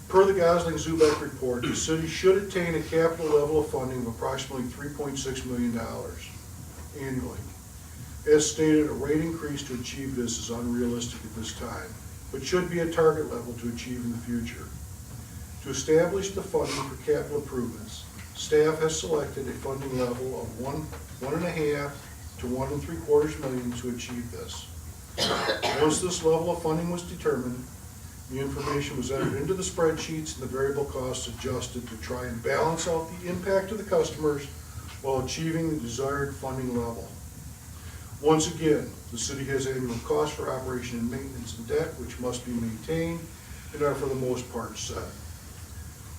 Per the Gosling-Zubek report, the city should attain a capital level of funding of approximately $3.6 million annually. As stated, a rate increase to achieve this is unrealistic at this time, but should be a target level to achieve in the future. To establish the funding for capital improvements, staff has selected a funding level of $1.5 to $1.75 million to achieve this. Once this level of funding was determined, the information was entered into the spreadsheets and the variable costs adjusted to try and balance out the impact to the customers while achieving the desired funding level. Once again, the city has annual costs for operation and maintenance and debt, which must be maintained and are for the most part set.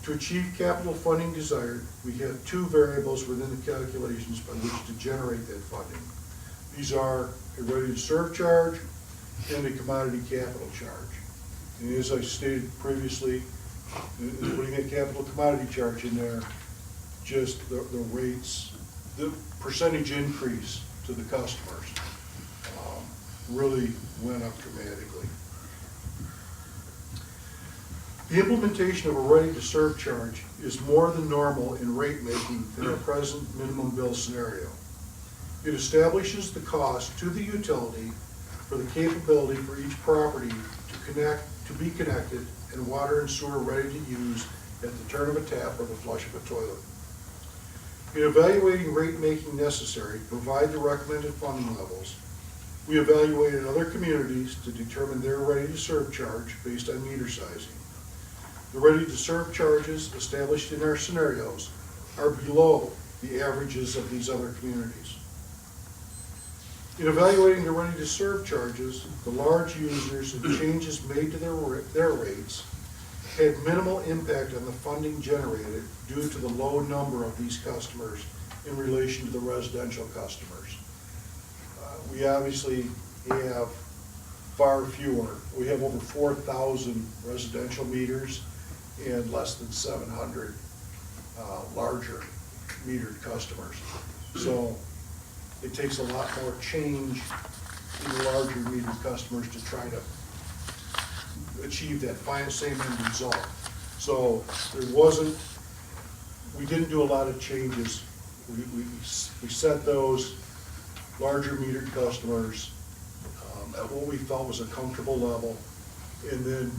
To achieve capital funding desired, we have two variables within the calculations by which to generate that funding. These are a ready-to-serve charge and a commodity capital charge. And as I stated previously, putting a capital commodity charge in there, just the rates, the percentage increase to the customers really went up dramatically. The implementation of a ready-to-serve charge is more than normal in rate making than our present minimum bill scenario. It establishes the cost to the utility for the capability for each property to be connected and water and sewer ready to use at the turn of a tap or the flush of a toilet. In evaluating rate making necessary to provide the recommended funding levels, We evaluated other communities to determine their ready-to-serve charge based on meter sizing. The ready-to-serve charges established in our scenarios are below the averages of these other communities. In evaluating the ready-to-serve charges, the large users and changes made to their rates had minimal impact on the funding generated due to the low number of these customers in relation to the residential customers. We obviously have far fewer. We have over 4,000 residential meters and less than 700 larger metered customers. So it takes a lot more change in the larger metered customers to try to achieve that same end result. So we didn't do a lot of changes. We set those larger metered customers at what we felt was a comfortable level, and then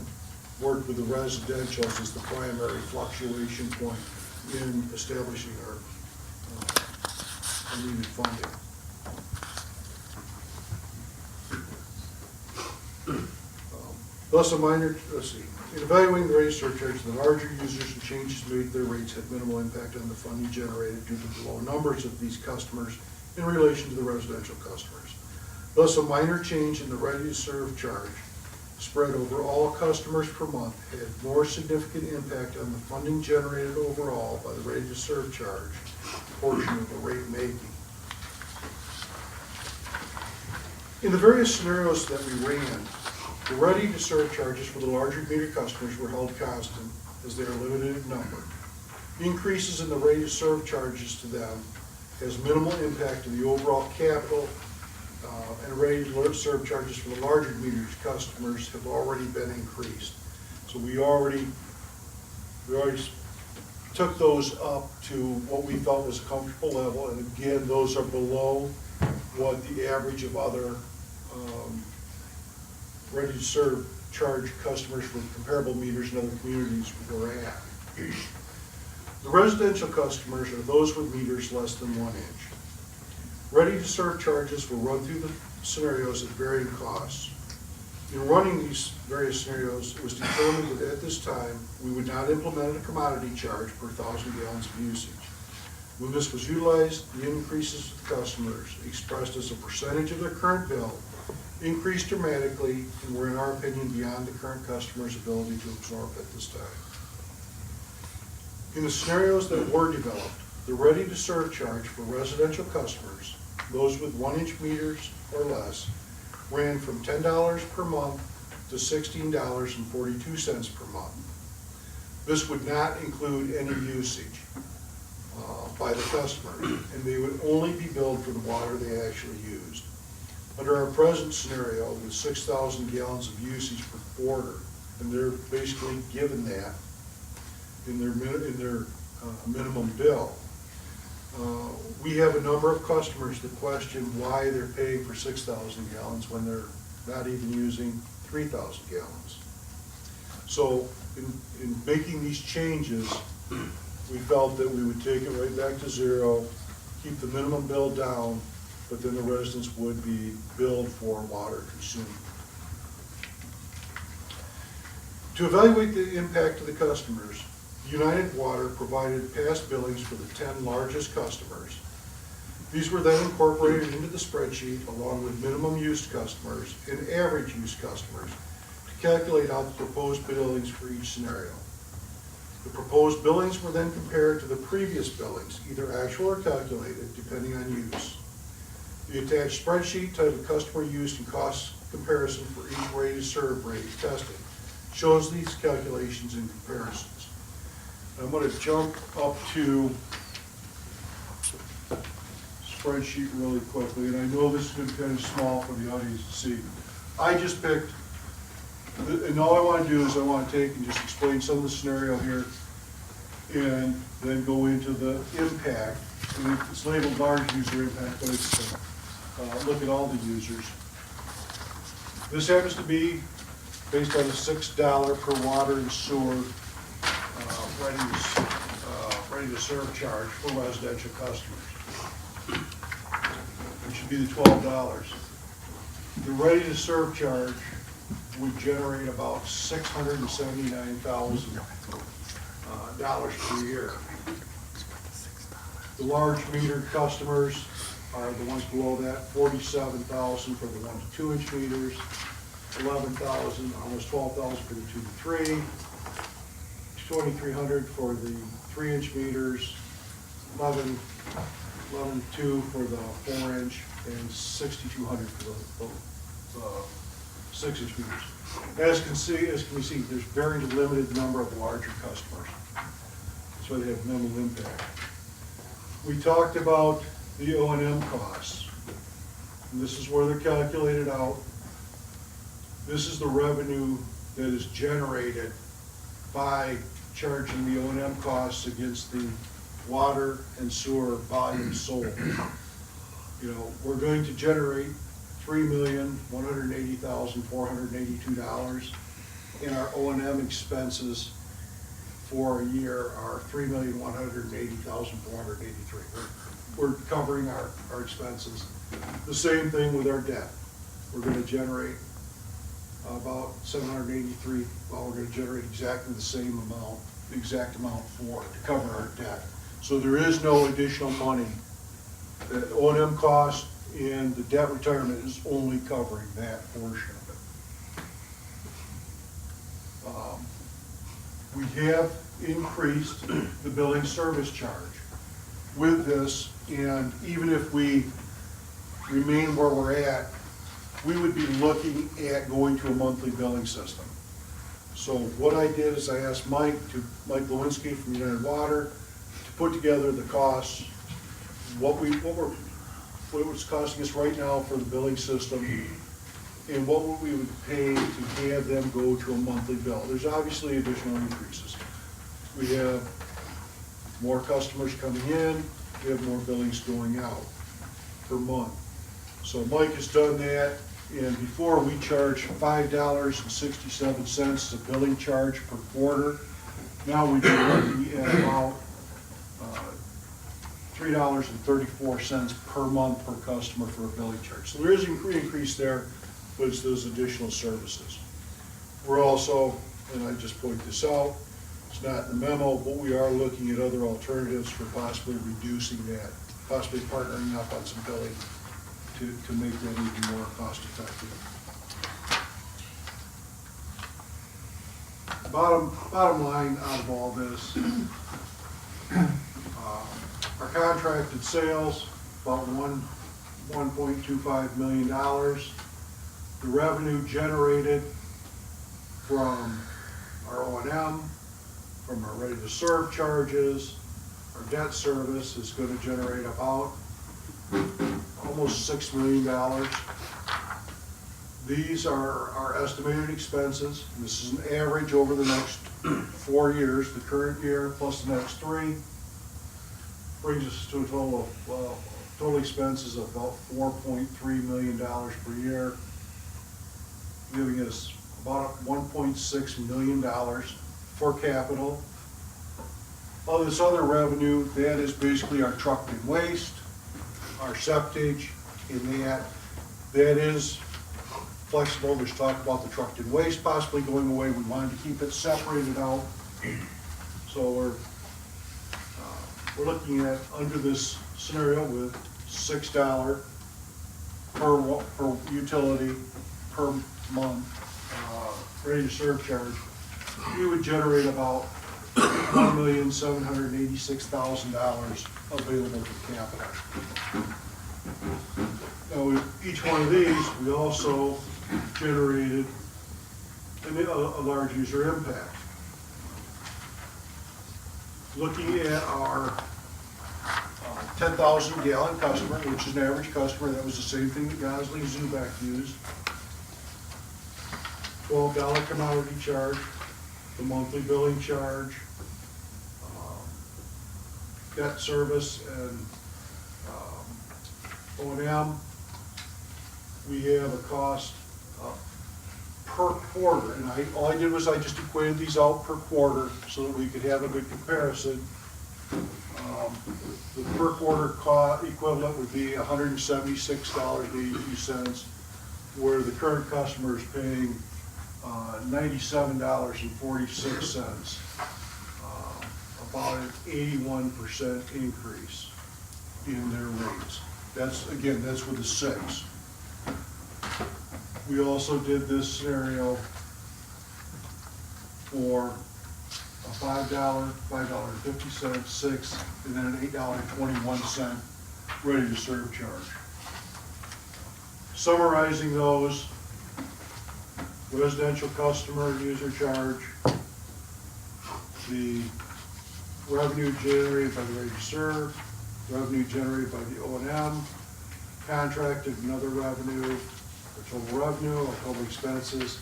worked with the residentials as the primary fluctuation point in establishing our needed funding. Thus a minor, in evaluating the rate surcharge, the larger users and changes made to their rates had minimal impact on the funding generated due to the low numbers of these customers in relation to the residential customers. Thus, a minor change in the ready-to-serve charge spread over all customers per month had more significant impact on the funding generated overall by the ready-to-serve charge portion of the rate making. In the various scenarios that we ran, the ready-to-serve charges for the larger meter customers were held constant as they are limited in number. Increases in the ready-to-serve charges to them has minimal impact on the overall capital, and ready-to-serve charges for the larger meter customers have already been increased. So we already took those up to what we felt was a comfortable level, and again, those are below what the average of other ready-to-serve charge customers for comparable meters in other communities were at. The residential customers are those with meters less than 1 inch. Ready-to-serve charges will run through the scenarios at varying costs. In running these various scenarios, it was determined that at this time, we would not implement a commodity charge per 1,000 gallons of usage. When this was utilized, the increases of customers expressed as a percentage of their current bill increased dramatically and were, in our opinion, beyond the current customer's ability to absorb at this time. In the scenarios that were developed, the ready-to-serve charge for residential customers, those with 1 inch meters or less, ran from $10 per month to $16.42 per month. This would not include any usage by the customer, and they would only be billed for the water they actually used. Under our present scenario, with 6,000 gallons of usage per quarter, and they're basically given that in their minimum bill, we have a number of customers that question why they're paying for 6,000 gallons when they're not even using 3,000 gallons. So in making these changes, we felt that we would take it right back to zero, keep the minimum bill down, but then the residents would be billed for water consumed. To evaluate the impact to the customers, United Water provided past billings for the 10 largest customers. These were then incorporated into the spreadsheet along with minimum used customers and average used customers to calculate out the proposed billings for each scenario. The proposed billings were then compared to the previous billings, either actual or calculated, depending on use. The attached spreadsheet titled Customer Use and Cost Comparison for each ready-to-serve rate tested shows these calculations and comparisons. I'm going to jump up to spreadsheet really quickly, and I know this is kind of small for the audience to see. I just picked, and all I want to do is I want to take and just explain some of the scenario here, and then go into the impact. And it's labeled large user impact, but it's look at all the users. This happens to be based on a $6 per water and sewer ready-to-serve charge for residential customers. It should be the $12. The ready-to-serve charge would generate about $679,000 per year. The large metered customers are the ones below that, $47,000 for the 1 to 2 inch meters, $11,000, almost $12,000 for the 2 to 3, $2,300 for the 3 inch meters, $11,200 for the 4 inch, and $6,200 for the 6 inch meters. As can we see, there's very limited number of larger customers, so they have minimal impact. We talked about the O&M costs, and this is where they're calculated out. This is the revenue that is generated by charging the O&M costs against the water and sewer volume sold. You know, we're going to generate $3,180,482, and our O&M expenses for a year are $3,180,483. We're covering our expenses. The same thing with our debt. We're going to generate about $783. Well, we're going to generate exactly the same amount, the exact amount to cover our debt. So there is no additional money. The O&M cost and the debt retirement is only covering that portion of it. We have increased the billing service charge with this, and even if we remain where we're at, we would be looking at going to a monthly billing system. So what I did is I asked Mike Lewinsky from United Water to put together the costs, what it's costing us right now for the billing system, and what we would pay to have them go to a monthly bill. There's obviously additional increases. We have more customers coming in, we have more billings going out per month. So Mike has done that, and before we charged $5.67 as a billing charge per quarter. Now we'd be looking at about $3.34 per month per customer for a billing charge. So there is an increase there, but it's those additional services. We're also, and I just point this out, it's not in the memo, but we are looking at other alternatives for possibly reducing that, possibly partnering up on some billing to make that even more cost effective. Bottom line out of all this, our contracted sales, about $1.25 million. The revenue generated from our O&M, from our ready-to-serve charges, our debt service is going to generate about almost $6 million. These are our estimated expenses. This is an average over the next 4 years, the current year plus the next 3. Brings us to a total of total expenses of about $4.3 million per year, giving us about $1.6 million for capital. All this other revenue, that is basically our trucked in waste, our septage, and that is flexible. There's talk about the trucked in waste possibly going away. We wanted to keep it separated out. So we're looking at, under this scenario, with $6 per utility per month ready-to-serve charge, we would generate about $1,786,000 available for capital. Now, with each one of these, we also generated a large user impact. Looking at our 10,000 gallon customer, which is an average customer, that was the same thing that Gosley and Zuback used. $12 commodity charge, the monthly billing charge, debt service, and O&M. We have a cost per quarter, and all I did was I just equated these out per quarter so that we could have a good comparison. The per quarter equivalent would be $176.82 where the current customer is paying $97.46, about an 81% increase in their rates. That's, again, that's with the 6. We also did this scenario for a $5, $5.50, 6, and then an $8.21 ready-to-serve charge. Summarizing those, residential customer user charge, the revenue generated by the ready-to-serve, revenue generated by the O&M, contracted and other revenue, the total revenue, or total expenses,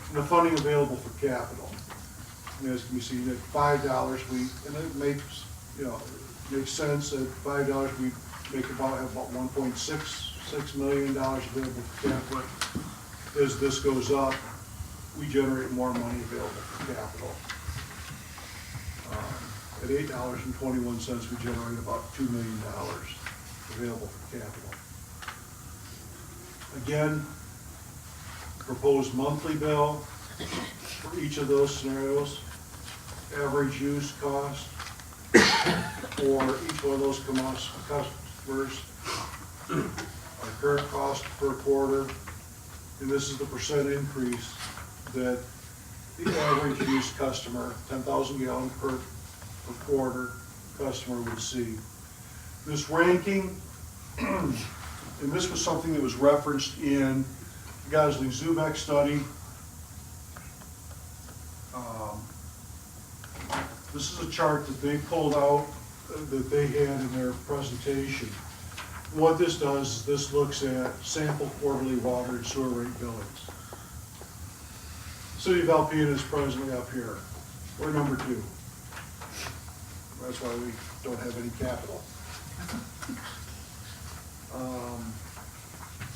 and the funding available for capital. And as you see, at $5, and it makes, makes sense at $5, we have about $1.66 million available for capital. As this goes up, we generate more money available for capital. At $8.21, we generate about $2 million available for capital. Again, proposed monthly bill for each of those scenarios, average use cost for each one of those customers, our current cost per quarter, and this is the percent increase that the average use customer, 10,000 gallon per quarter customer would see. This ranking, and this was something that was referenced in the Gosling-Zubeck study. This is a chart that they pulled out that they had in their presentation. What this does is this looks at sample quarterly water and sewer rate billings. The City of Alpena is presently up here. We're number 2. That's why we don't have any capital.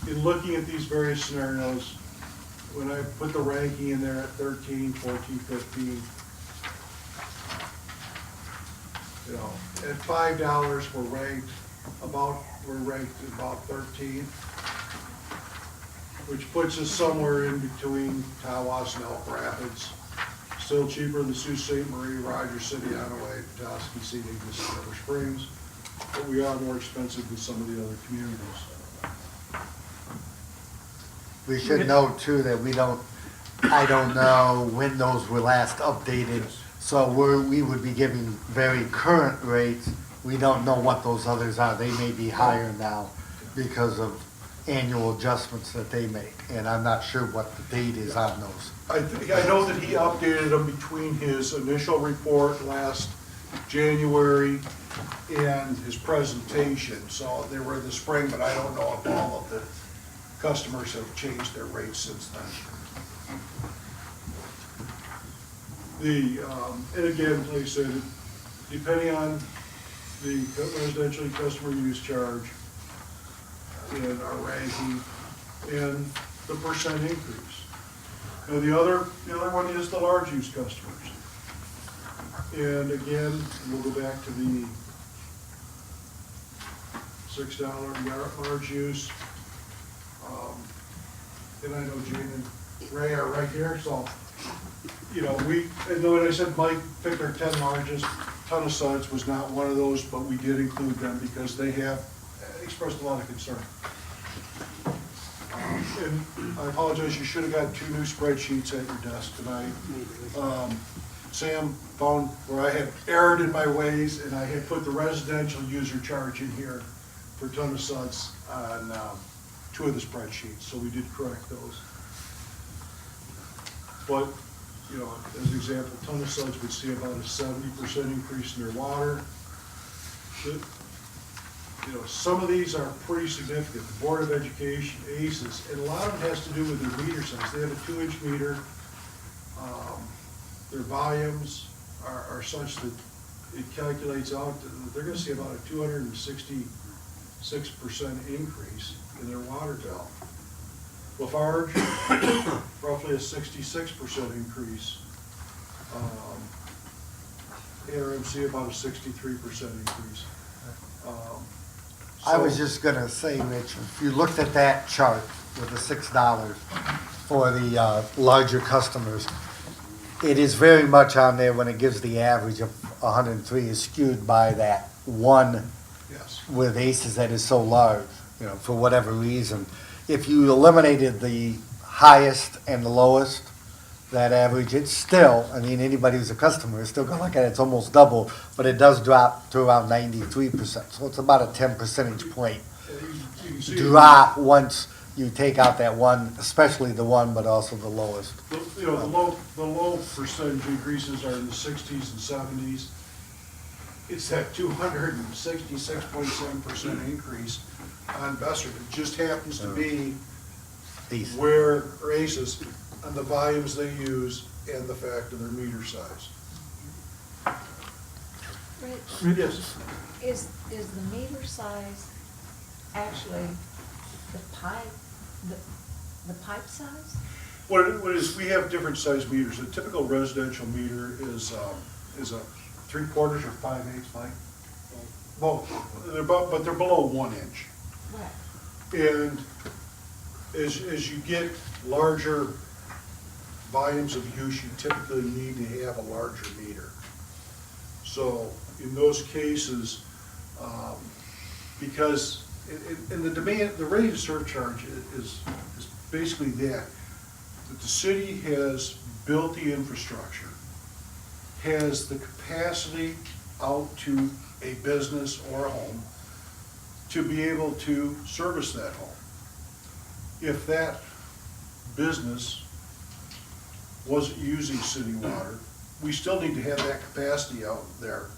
In looking at these various scenarios, when I put the ranking in there at 13, 14, 15, at $5 we're ranked about 13th, which puts us somewhere in between Tawas and Elk Rapids. Still cheaper than Sault Ste. Marie, Rogers City, Onaway, Petoskey, St. Ignace, Silver Springs, but we are more expensive than some of the other communities. We should note too that I don't know when those were last updated, so we would be giving very current rates. We don't know what those others are. They may be higher now because of annual adjustments that they make, and I'm not sure what the date is on those. I know that he updated them between his initial report last January and his presentation, so they were in the spring, but I don't know if all of the customers have changed their rates since then. And again, like I said, depending on the residential customer use charge and our ranking and the percent increase. Now the other one is the large use customers. And again, we'll go back to the $6 large use. And I know Jane and Ray are right here, so, I know what I said, Mike picked our 10 largest. Ton of Suds was not one of those, but we did include them because they have expressed a lot of concern. And I apologize, you should have got 2 new spreadsheets at your desk tonight. Sam found where I had erred in my ways, and I had put the residential user charge in here for Ton of Suds on 2 of the spreadsheets, so we did correct those. But, as an example, Ton of Suds would see about a 70% increase in their water. Some of these are pretty significant. The Board of Education, ACES, and a lot of it has to do with their meter size. They have a 2-inch meter. Their volumes are such that it calculates out that they're going to see about a 266% increase in their water bill. Lafarge, roughly a 66% increase. ARMC about a 63% increase. I was just gonna say, Rich, if you looked at that chart, with the $6 for the larger customers. It is very much on there when it gives the average of 103 is skewed by that one Yes. with ACES that is so large, for whatever reason. If you eliminated the highest and the lowest, that average, it's still, anybody who's a customer is still going to look at it, it's almost double, but it does drop to around 93%. So it's about a 10 percentage point You can see drop once you take out that one, especially the one, but also the lowest. The low percentage increases are in the 60s and 70s. It's that 266.7% increase on Besser. It just happens to be These. where ACES, and the volumes they use, and the fact of their meter size. Rich, Yes. is the meter size actually the pipe, the pipe size? What it is, we have different size meters. A typical residential meter is a 3/4 or 5/8, Mike? Both. But they're below 1 inch. Right. And as you get larger volumes of use, you typically need to have a larger meter. So in those cases, because in the demand, the rate of surcharge is basically that the city has built the infrastructure, has the capacity out to a business or a home to be able to service that home. If that business wasn't using city water, we still need to have that capacity out there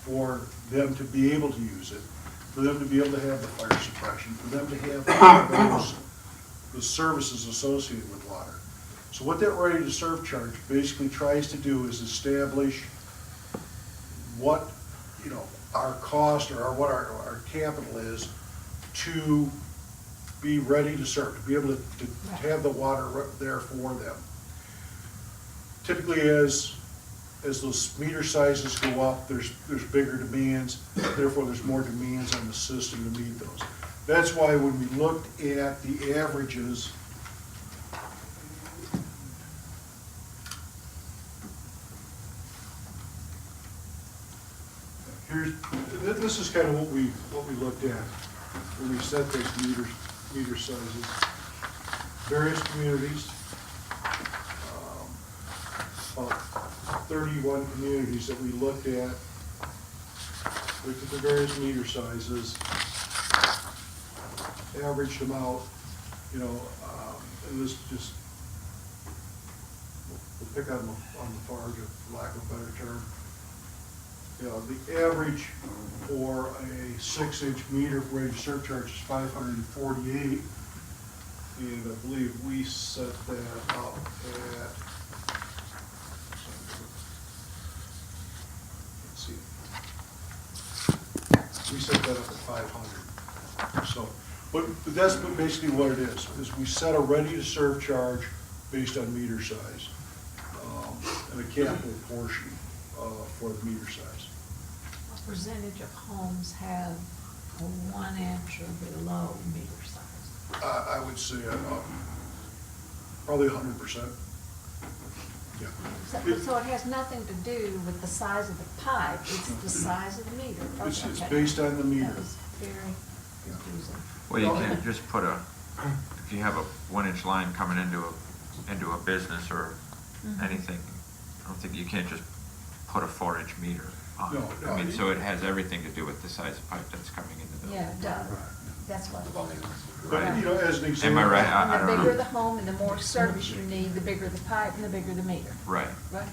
for them to be able to use it, for them to be able to have the fire suppression, for them to have the services associated with water. So what that ready to serve charge basically tries to do is establish what, our cost or what our capital is to be ready to serve, to be able to have the water there for them. Typically, as those meter sizes go up, there's bigger demands, therefore there's more demands on the system to meet those. That's why when we looked at the averages, this is kind of what we looked at when we set those meter sizes. Various communities, about 31 communities that we looked at the various meter sizes, averaged them out, and this just, we'll pick on the far, for lack of a better term. The average for a 6-inch meter for rate of surcharge is 548, and I believe we set that up at, let's see, we set that up at 500. So, but that's basically what it is we set a ready to serve charge based on meter size, and a capital portion for the meter size. What percentage of homes have a 1 inch or below meter size? I would say probably 100%. Yeah. So it has nothing to do with the size of the pipe, it's the size of the meter. It's Okay. based on the meter. That was very confusing. Well, you can't just put if you have a 1-inch line coming into a business or anything, I don't think you can't just put a 4-inch meter on it. No, I mean, so it has everything to do with the size of pipe that's coming in the building. Yeah, it does. That's what. But, as an example. Am I right? I And the don't bigger know. the home and the more service you need, the bigger the pipe and the bigger the meter. Right. Right.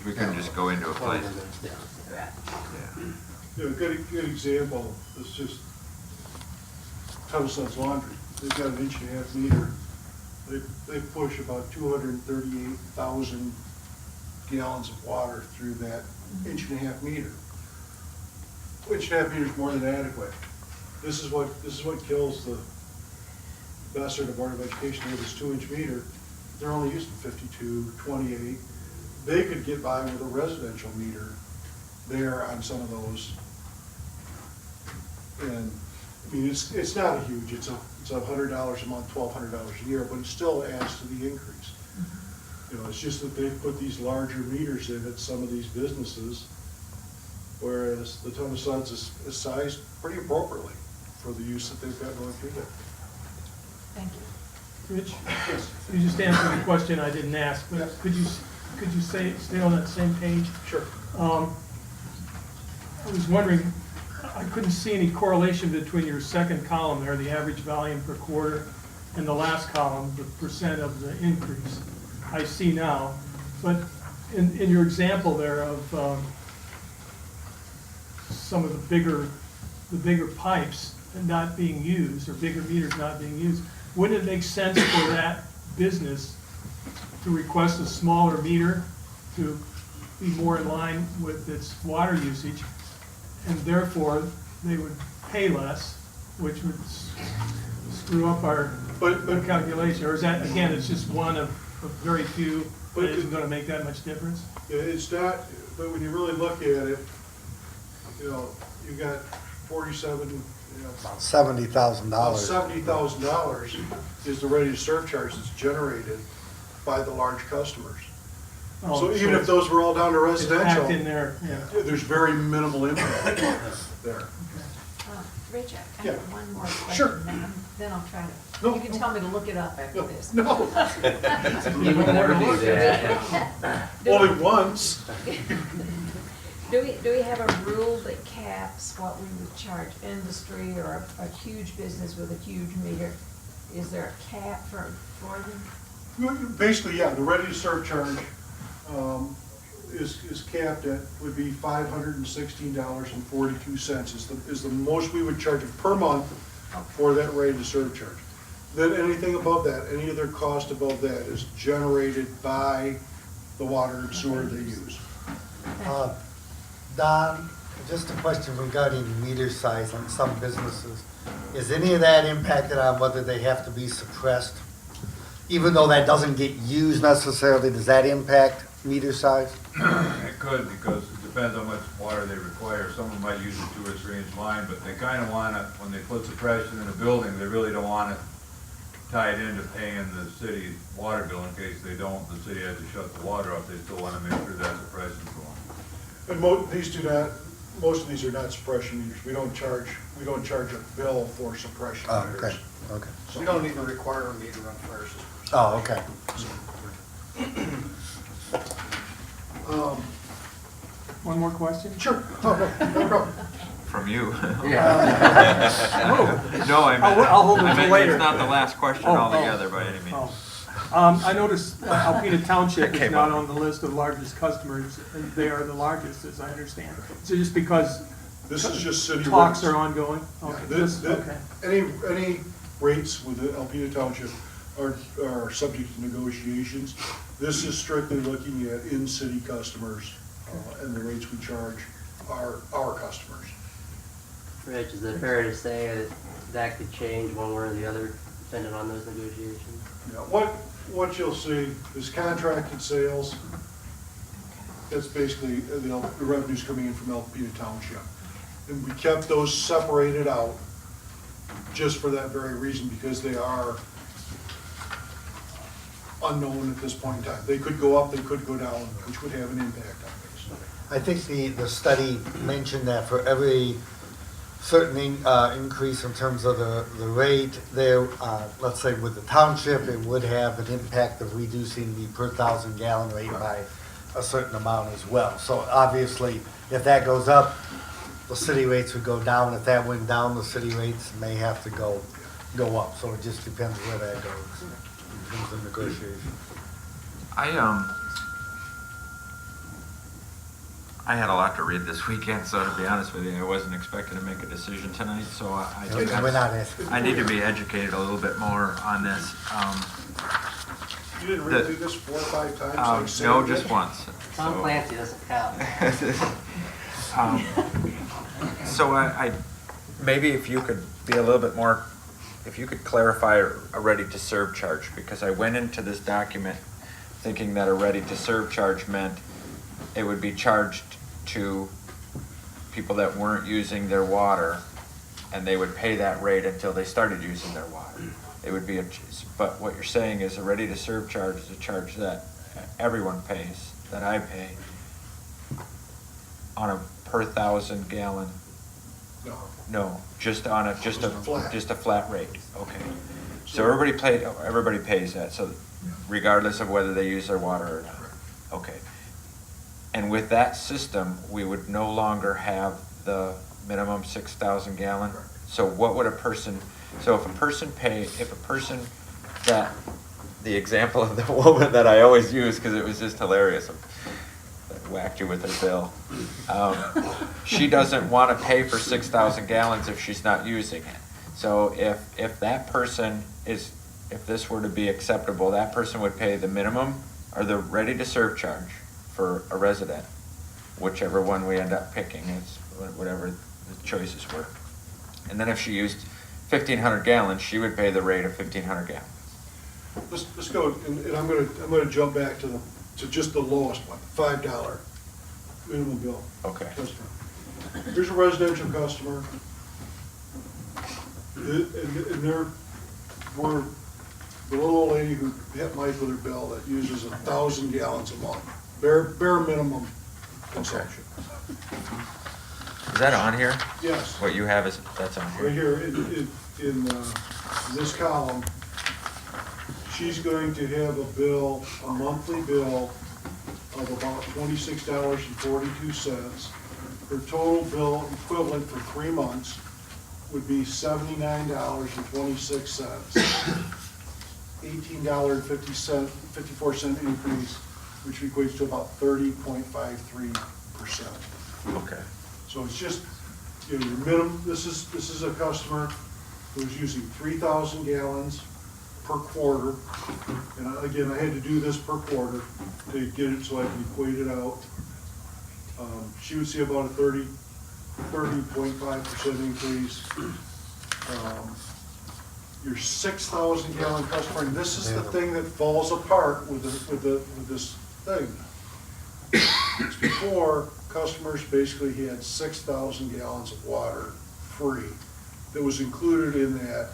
We couldn't just go into a place. Right. Yeah. A good example is just Tuttle Sons Laundry. They've got an 1.5 meter. They push about 238,000 gallons of water through that 1.5 meter. 1.5 meter is more than adequate. This is what kills the Besser, the Board of Education, with this 2-inch meter. They're only using 52, 28. They could get by with a residential meter there on some of those. And I mean, it's not a huge, it's $100 a month, $1,200 a year, but it still adds to the increase. You know, it's just that they've put these larger meters in at some of these businesses, whereas the Ton of Suds is sized pretty appropriately for the use that they've got going through there. Thank you. Rich, you just answered the question I didn't ask, but could you stay on that same page? Sure. I was wondering, I couldn't see any correlation between your second column there, the average volume per quarter, and the last column, the percent of the increase. I see now, but in your example there of some of the bigger pipes not being used, or bigger meters not being used, wouldn't it make sense for that business to request a smaller meter to be more in line with its water usage, and therefore they would pay less, which would screw up our calculation? Or is that, again, it's just one of very few, but it isn't gonna make that much difference? It's not, but when you really look at it, you know, you got 47, you know, About $70,000. about $70,000 is the ready to serve charge that's generated by the large customers. Oh, So even if those were all down to it's packed residential, in there, yeah. there's very minimal impact there. Rich, I Yeah. have one more question. Sure. Then I'll try to, No, you can no. tell me to look it up after this. No, You would never do that. only once. Do we have a rule that caps what we would charge industry or a huge business with a huge meter? Is there a cap for them? Basically, yeah, the ready to serve charge is capped at, would be $516.42 is the most we would charge per month for that ready to serve charge. Then anything above that, any other cost above that is generated by the water and sewer they use. Don, just a question regarding meter size on some businesses. Is any of that impacted on whether they have to be suppressed? Even though that doesn't get used necessarily, does that impact meter size? It could, because it depends how much water they require. Some of them might use a 2 or 3 inch line, but they kind of want it, when they put suppression in a building, they really don't want it tied into paying the city water bill in case they don't, the city has to shut the water off. They still want to make sure that suppression's going. And most of these are not suppression meters. We don't charge a bill for suppression Oh, meters. okay, okay. We don't even require a meter on fire systems. Oh, okay. One more question? Sure, no problem. From you. Oh. No, I meant, I'll hold it I till meant later. it's not the last question Oh, oh. altogether by any means. Oh. I noticed Alpena Township is Came not up. on the list of largest customers, and they are the largest, as I understand. So just because This is just city talks rates. are ongoing? Okay, This- okay. Any rates with the Alpena Township are subject to negotiations. This is strictly looking at in-city customers, and the rates we charge are our customers. Rich, is it fair to say that that could change one way or the other depending on those negotiations? Yeah, what you'll see is contracted sales. That's basically the revenues coming in from Alpena Township. And we kept those separated out just for that very reason, because they are unknown at this point in time. They could go up, they could go down, which would have an impact on this. I think the study mentioned that for every certain increase in terms of the rate there, let's say with the township, it would have an impact of reducing the per 1,000 gallon rate by a certain amount as well. So obviously, if that goes up, the city rates would go down. If that went down, the city rates may have to go up. So it just depends where that goes in terms of negotiation. I had a lot to read this weekend, so to be honest with you, I wasn't expecting to make a decision tonight, so We're not asking. I need to be educated a little bit more on this. You didn't read through this 4 or 5 times? like No, Sam just did? once. Tom So- Clancy doesn't count. So I, maybe if you could be a little bit more, if you could clarify a ready-to-serve charge, because I went into this document thinking that a ready-to-serve charge meant it would be charged to people that weren't using their water and they would pay that rate until they started using their water. It would be but what you're saying is a ready-to-serve charge is a charge that everyone pays, that I pay, on a per 1,000 gallon. No. No, just on a, Just a flat. just a flat rate, okay. So everybody pays that, so regardless of whether they use their water or not, okay. And with that system, we would no longer have the minimum 6,000 gallon. So what would a person, so if a person the example of the woman that I always use, because it was just hilarious, that whacked you with her bill. She doesn't want to pay for 6,000 gallons if she's not using it. So if that person if this were to be acceptable, that person would pay the minimum or the ready-to-serve charge for a resident, whichever one we end up picking, is whatever the choices were. And then if she used 1,500 gallons, she would pay the rate of 1,500 gallons. Let's go, and I'm gonna jump back to just the lowest one, $5 minimum bill. Okay. Customer. Here's a residential customer. And they're, we're the little old lady who hit Mike with her bill that uses 1,000 gallons a month, bare minimum consumption. Is that on here? Yes. What you have that's on Right here? here in this column, she's going to have a monthly bill of about $26.42. Her total bill equivalent for 3 months would be $79.26. $18.54 increase, which equates to about 30.53%. Okay. So it's just, your minimum, this is a customer who's using 3,000 gallons per quarter. And again, I had to do this per quarter to get it so I can equate it out. She would see about a 30.5% increase. Your 6,000 gallon customer, and this is the thing that falls apart with this thing. Before, customers basically had 6,000 gallons of water free that was included in that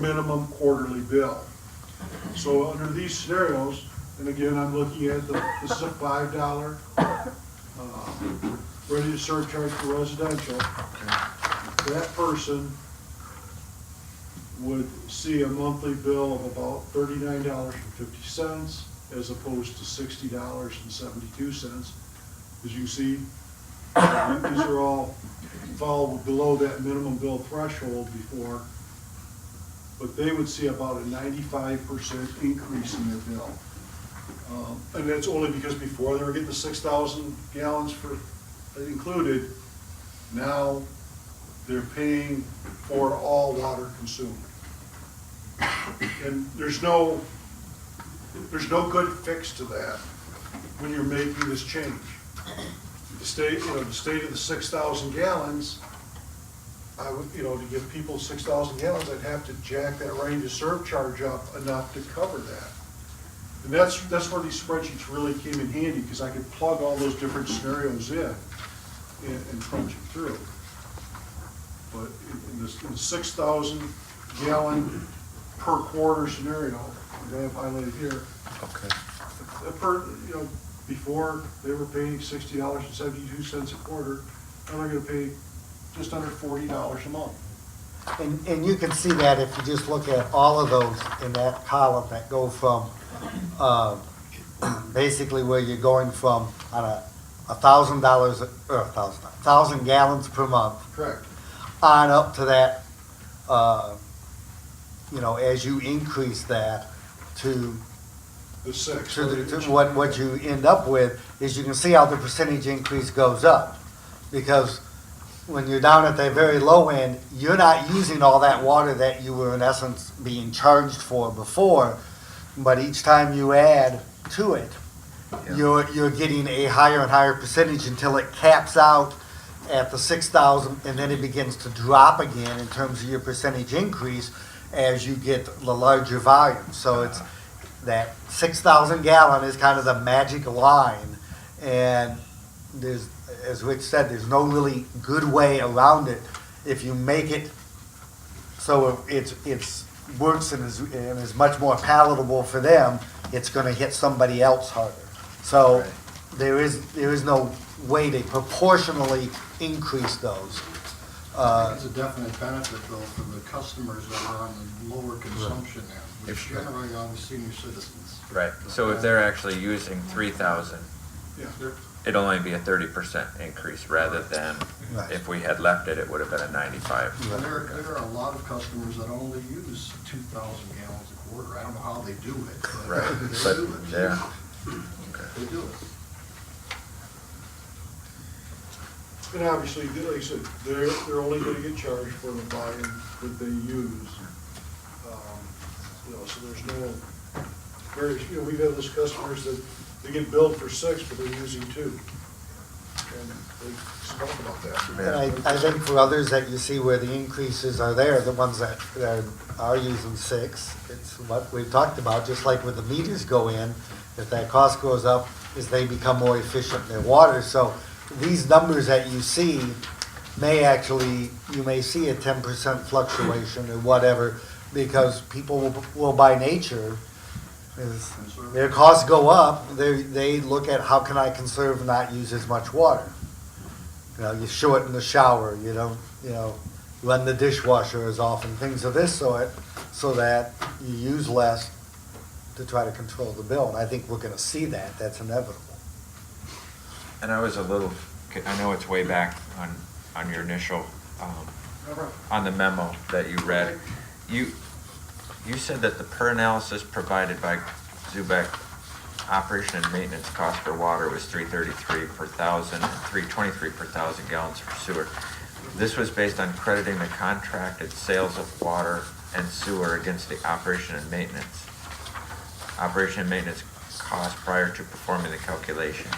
minimum quarterly bill. So under these scenarios, and again, I'm looking at this is a $5 ready-to-serve charge for residential. That person would see a monthly bill of about $39.50 as opposed to $60.72. As you see, these are all fall below that minimum bill threshold before, but they would see about a 95% increase in their bill. And that's only because before they were getting the 6,000 gallons for included. Now they're paying for all water consumed. And there's no good fix to that when you're making this change. The state of the 6,000 gallons, I would, to give people 6,000 gallons, I'd have to jack that ready-to-serve charge up enough to cover that. And that's where these spreadsheets really came in handy, because I could plug all those different scenarios in and crunch it through. But in the 6,000 gallon per quarter scenario that I have highlighted here, Okay. before they were paying $60.72 a quarter, now they're gonna pay just under $40 a month. And you can see that if you just look at all of those in that column that go from, basically where you're going from on a $1,000 or 1,000 gallons per month Correct. on up to that, as you increase that to The six. what you end up with is you can see how the percentage increase goes up. Because when you're down at the very low end, you're not using all that water that you were in essence being charged for before, but each time you add to it, you're getting a higher and higher percentage until it caps out at the 6,000, and then it begins to drop again in terms of your percentage increase as you get the larger volume. So it's that 6,000 gallon is kind of the magic line, and there's, as Rich said, there's no really good way around it. if you make it so it's works and is much more palatable for them, it's gonna hit somebody else harder. So Right. there is no way to proportionally increase those. It's a definite benefit though for the customers that are on the lower consumption end, which If- generally are the senior citizens. Right, so if they're actually using 3,000, Yeah, it'd only be a 30% increase rather than Right. if we had left it, it would have been a 95. And there are a lot of customers that only use 2,000 gallons a quarter. I don't know how they do it, but Right, they but, do it. yeah, They do it. and obviously, like I said, they're only gonna get charged for the volume that they use. You know, so there's no, you know, we've had those customers that they get billed for 6, but they're using 2. And they spoke about that. And I think for others that you see where the increases are there, the ones that are using 6, it's what we've talked about, just like with the meters go in, if that cost goes up, is they become more efficient in their water. So these numbers that you see may actually, you may see a 10% fluctuation or whatever, because people will by nature, is their costs go up, they look at how can I conserve and not use as much water. You know, you shorten the shower, you don't, run the dishwasher as often, things of this sort, so that you use less to try to control the bill. And I think we're gonna see that, that's inevitable. and I was a little, I know it's way back on your initial, on the memo that you read. You said that the per analysis provided by Zubek operation and maintenance cost for water was $3.33 per thousand and $3.23 per thousand gallons for sewer. This was based on crediting the contracted sales of water and sewer against the operation and maintenance. Operation and maintenance cost prior to performing the calculation.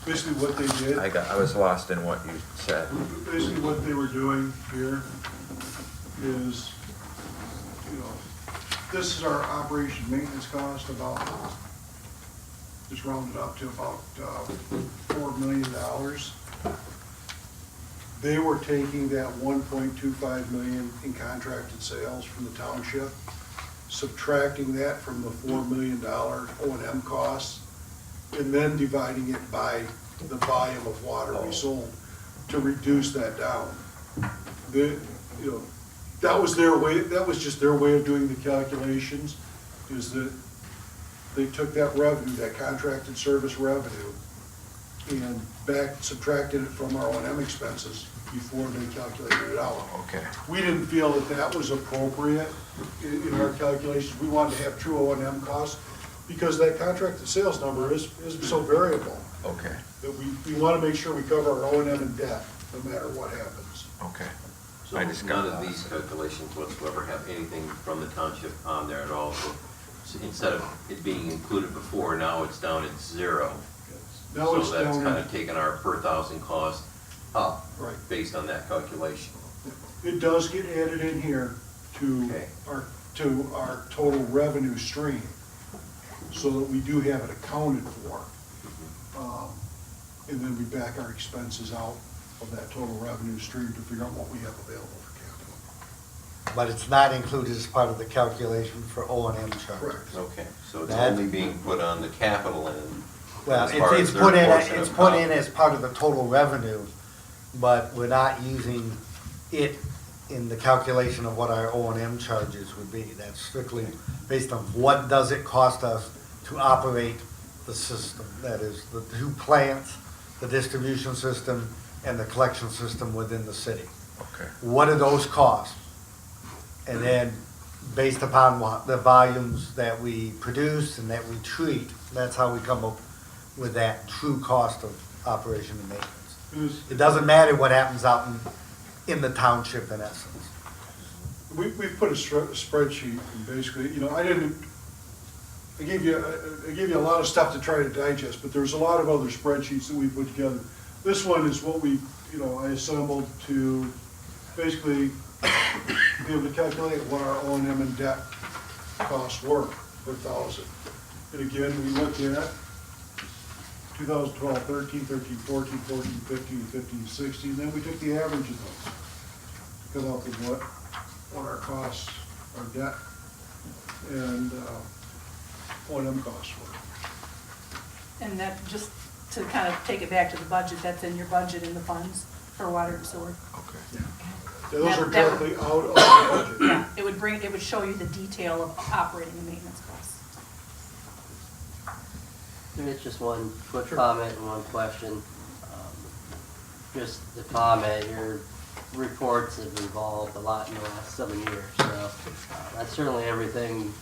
Basically what they did. I was lost in what you said. Basically, what they were doing here is, you know, this is our operation maintenance cost, about, just rounded up to about $4 million. They were taking that 1.25 million in contracted sales from the township, subtracting that from the $4 million O&M costs, and then dividing it by the volume of water we sold to reduce that down. That was their way, that was just their way of doing the calculations, is that they took that revenue, that contracted service revenue, and subtracted it from our O&M expenses before they calculated it out. Okay. We didn't feel that that was appropriate in our calculations. We wanted to have true O&M costs, because that contracted sales number is so variable, Okay, that we want to make sure we cover our O&M and debt, no matter what happens. okay. So I just got none of lost. these calculations whatsoever have anything from the township on there at all. So instead of it being included before, now it's down at 0. Now it's So that's down, kind of taken our per thousand cost up right. based on that calculation. It does get added in here to Okay. our total revenue stream, so that we do have it accounted for. And then we back our expenses out of that total revenue stream to figure out what we have available for capital. But it's not included as part of the calculation for O&M charges. Correct. Okay, so it's That- only being put on the capital end. Well, as far as it's their put in, portion it's of put in cost. as part of the total revenue, but we're not using it in the calculation of what our O&M charges would be. That's strictly based on what does it cost us to operate the system. That is, the two plants, the distribution system, and the collection system within the city. Okay. What do those cost? And then, based upon the volumes that we produce and that we treat, that's how we come up with that true cost of operation and maintenance. It doesn't matter what happens out in the township in essence. We've put a spreadsheet, and basically, I gave you a lot of stuff to try to digest, but there's a lot of other spreadsheets that we put together. This one is what I assembled to basically be able to calculate what our O&M and debt costs were per thousand. And again, we looked at 2012, 13, 13, 14, 14, 15, 15, 16, then we took the average of those. come up with what our costs, our debt, and O&M costs were. And that, just to kind of take it back to the budget, that's in your budget in the funds for water and sewer. Okay. Yeah, those are That would- directly out of the budget. Yeah, it would show you the detail of operating and maintenance costs. It's just one quick comment and one question. Just the comment, your reports have evolved a lot in the last 7 years, so that's certainly everything,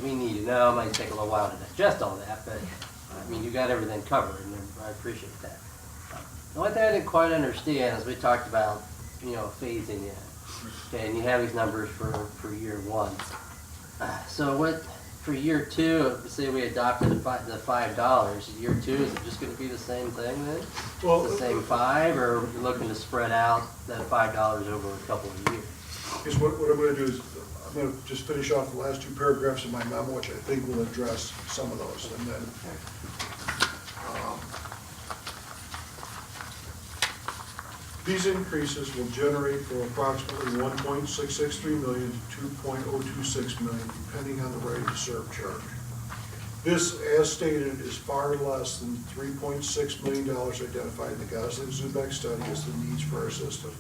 we need to know. It might take a little while to digest all that, but, I mean, you got everything covered, and I appreciate that. The only thing I didn't quite understand is we talked about, phasing in. Okay, and you have these numbers for year one. So what, for year two, say we adopted the $5, year two, is it just gonna be the same thing then? Well, The same 5, or are you looking to spread out that $5 over a couple of years? Here's what I'm gonna do is, I'm gonna just finish off the last 2 paragraphs of my memo, which I think will address some of those, and then, these increases will generate from approximately $1.663 million to $2.026 million, depending on the rate of serve charge. This, as stated, is far less than $3.6 million identified in the Gosling-Zubeck study as the needs for our system,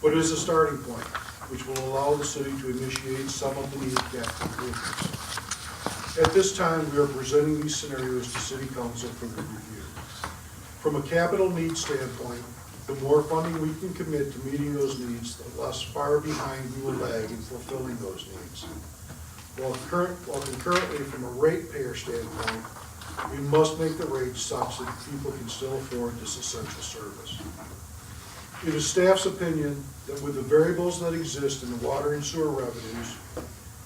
but it is a starting point, which will allow the city to initiate some of the needed capital improvements. At this time, we are presenting these scenarios to City Council for their review. From a capital needs standpoint, the more funding we can commit to meeting those needs, the less far behind we will lag in fulfilling those needs. While concurrently, from a ratepayer standpoint, we must make the rates such that people can still afford this essential service. It is staff's opinion that with the variables that exist in the water and sewer revenues,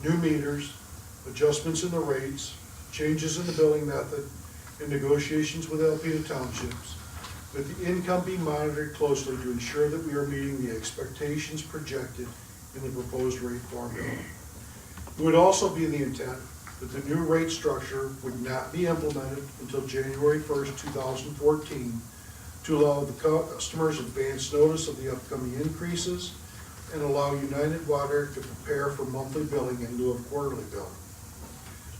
new meters, adjustments in the rates, changes in the billing method, and negotiations with Alpena Townships, that the income be monitored closely to ensure that we are meeting the expectations projected in the proposed rate formula. It would also be the intent that the new rate structure would not be implemented until January 1st, 2014, to allow the customers advance notice of the upcoming increases and allow United Water to prepare for monthly billing in lieu of quarterly billing.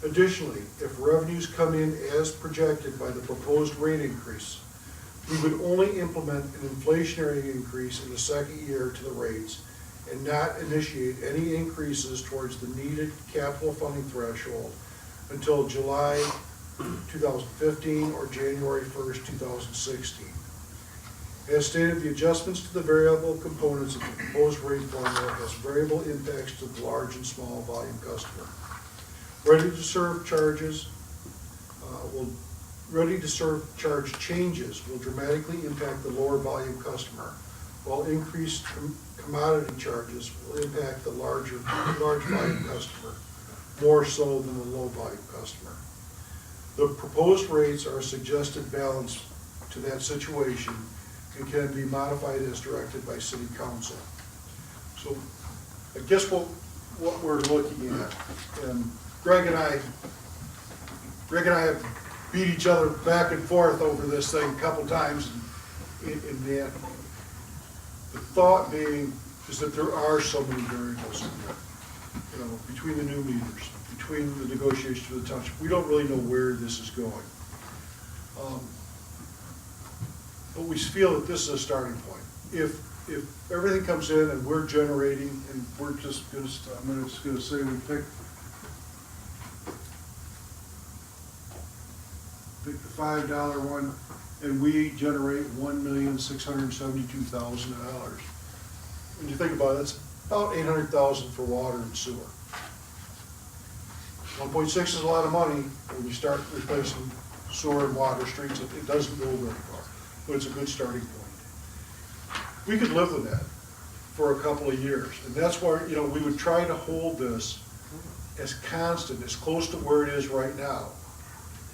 Additionally, if revenues come in as projected by the proposed rate increase, we would only implement an inflationary increase in the second year to the rates and not initiate any increases towards the needed capital funding threshold until July 2015 or January 1st, 2016. As stated, the adjustments to the variable components of the proposed rate formula has variable impacts to the large and small volume customer. Ready-to-serve charge changes will dramatically impact the lower volume customer, while increased commodity charges will impact the large volume customer, more so than the low volume customer. The proposed rates are a suggested balance to that situation and can be modified as directed by City Council. So I guess what we're looking at, and Greg and I have beat each other back and forth over this thing a couple times, and the thought being is that there are so many variables in there, between the new meters, between the negotiations with the township. We don't really know where this is going. But we feel that this is a starting point. If everything comes in and we're generating, and we're just going to, I'm just going to say we pick the $5 one, and we generate $1,672,000. When you think about it, it's about $800,000 for water and sewer. 1.6 is a lot of money when you start replacing sewer and water streets. It doesn't go very far, but it's a good starting point. We could live with that for a couple of years, and that's why we would try to hold this as constant, as close to where it is right now.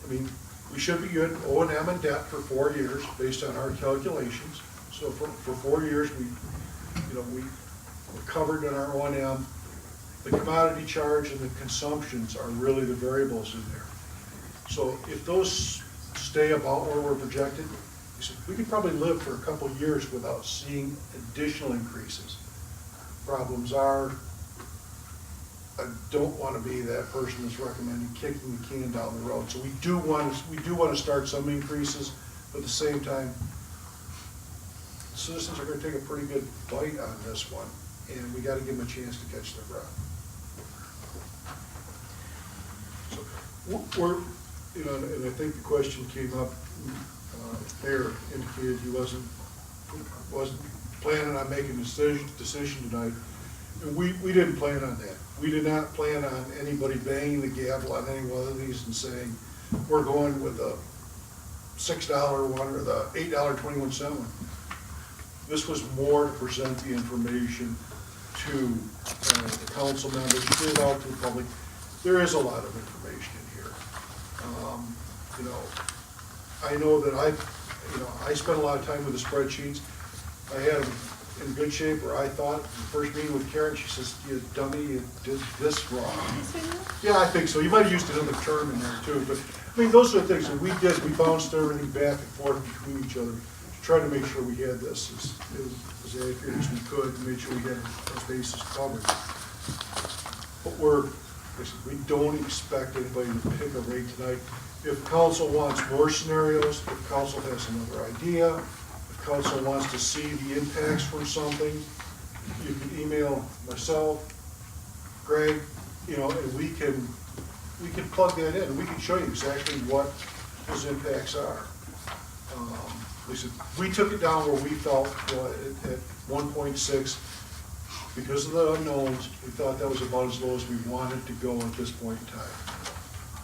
I mean, we should be in O&M and debt for 4 years based on our calculations. So for 4 years, we're covered in our O&M. The commodity charge and the consumptions are really the variables in there. So if those stay about where we're projected, we could probably live for a couple of years without seeing additional increases. problems are. I don't want to be that person that's recommending kicking the can down the road. So we do want to start some increases, but at the same time, citizens are going to take a pretty good bite on this one, and we got to give them a chance to catch their breath. So we're, you know, and I think the question came up, Mayor indicated he wasn't planning on making a decision tonight. And we didn't plan on that. We did not plan on anybody banging the gavel on any one of these and saying, we're going with the $6 one or the $8.21 one. This was more to present the information to the council members, get it out to the public. There is a lot of information in here. You know, I know that I spent a lot of time with the spreadsheets. I had them in good shape, or I thought, the first meeting with Karen, she says, you dummy, you did this wrong. Yeah, I think so. You might have used another term in there too, but, I mean, those are the things that we did. We bounced everything back and forth between each other to try to make sure we had this as accurate as we could, and make sure we had our bases covered. But we don't expect anybody to pick a rate tonight. If council wants more scenarios, if council has another idea, if council wants to see the impacts from something, you can email myself, Greg, you know, and we can plug that in, and we can show you exactly what those impacts are. We took it down where we felt, you know, at 1.6, because of the unknowns, we thought that was about as low as we wanted to go at this point in time.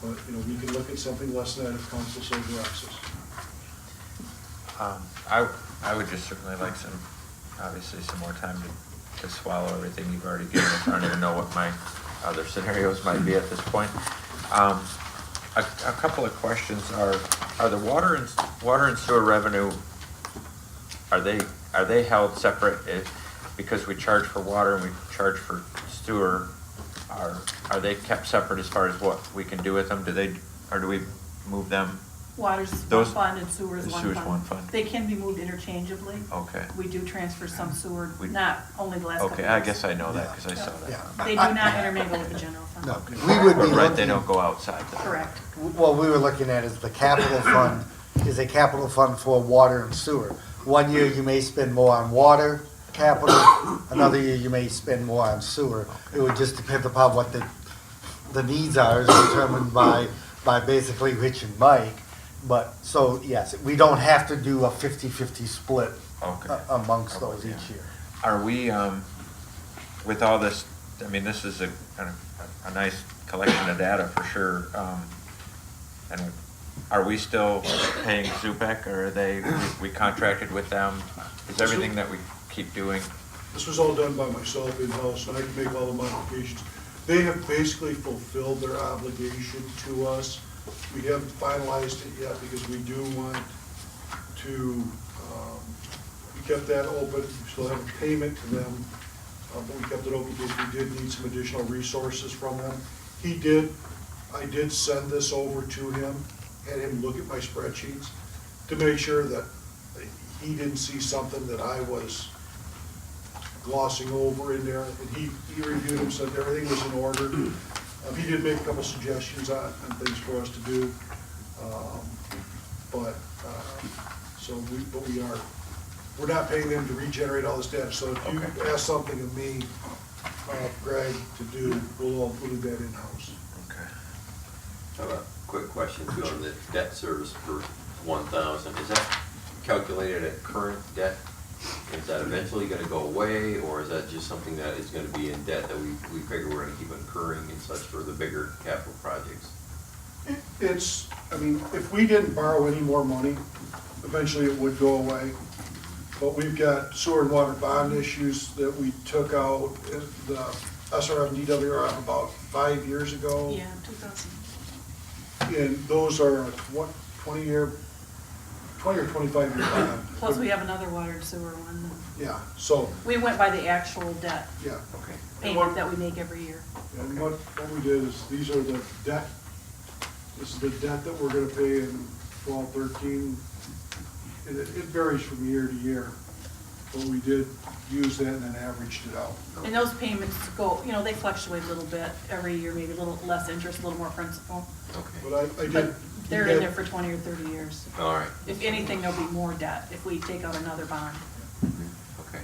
But, you know, we can look at something less than that if council so directs us. I would just certainly like obviously some more time to swallow everything you've already given us. I don't even know what my other scenarios might be at this point. A couple of questions are the water and sewer revenue, are they held separate because we charge for water and we charge for sewer? Are they kept separate as far as what we can do with them? Or do we move them? Water's one Those- fund and sewer's one Sewer's fund. one fund. They can be moved interchangeably. Okay. We do transfer some sewer, We- not only the last couple of Okay, years. I guess I know that because I saw that. Yeah. They do not intermingle with the general fund. No, we would be Right, they looking, don't go outside that. Correct. what we were looking at is the capital fund is a capital fund for water and sewer. One year you may spend more on water capital, another year you may spend more on sewer. It would just depend upon what the needs are, is determined by basically Rich and Mike. But, so, yes, we don't have to do a 50-50 split Okay. amongst those each year. Are we, with all this, I mean, this is a nice collection of data for sure. And are we still paying Zupec, or are we contracted with them? Is everything that we keep doing? This was all done by myself in-house, and I can make all the modifications. They have basically fulfilled their obligation to us. We haven't finalized it yet because we do want to, we kept that open, we still have a payment to them, but we kept it open because we did need some additional resources from them. I did send this over to him, had him look at my spreadsheets to make sure that he didn't see something that I was glossing over in there, and he reviewed them, said everything was in order. He did make a couple suggestions on things for us to do, we're not paying them to regenerate all this data. So if you Okay. ask something of me, Greg, to do, we'll do that in-house. Okay. I have a quick question too on the debt service for 1,000. Is that calculated at current debt? Is that eventually gonna go away, or is that just something that is gonna be in debt that we figure we're gonna keep incurring and such for the bigger capital projects? I mean, if we didn't borrow any more money, eventually it would go away. But we've got sewer and water bond issues that we took out, the SRF and DWRF about 5 years ago. Yeah, 2000. And those are a 20 or 25-year bond. Plus, we have another water and sewer one. Yeah, so, We went by the actual debt yeah. Okay. payment that we make every year. And what we did is, these are the debt, this is the debt that we're gonna pay in 12, 13. It varies from year to year. but we did use that and then averaged it out. And those payments go, you know, they fluctuate a little bit every year, maybe a little less interest, a little more principal. Okay, But I But did. they're in there for 20 or 30 years. all right, If anything, there'll be more debt if we take out another bond. okay.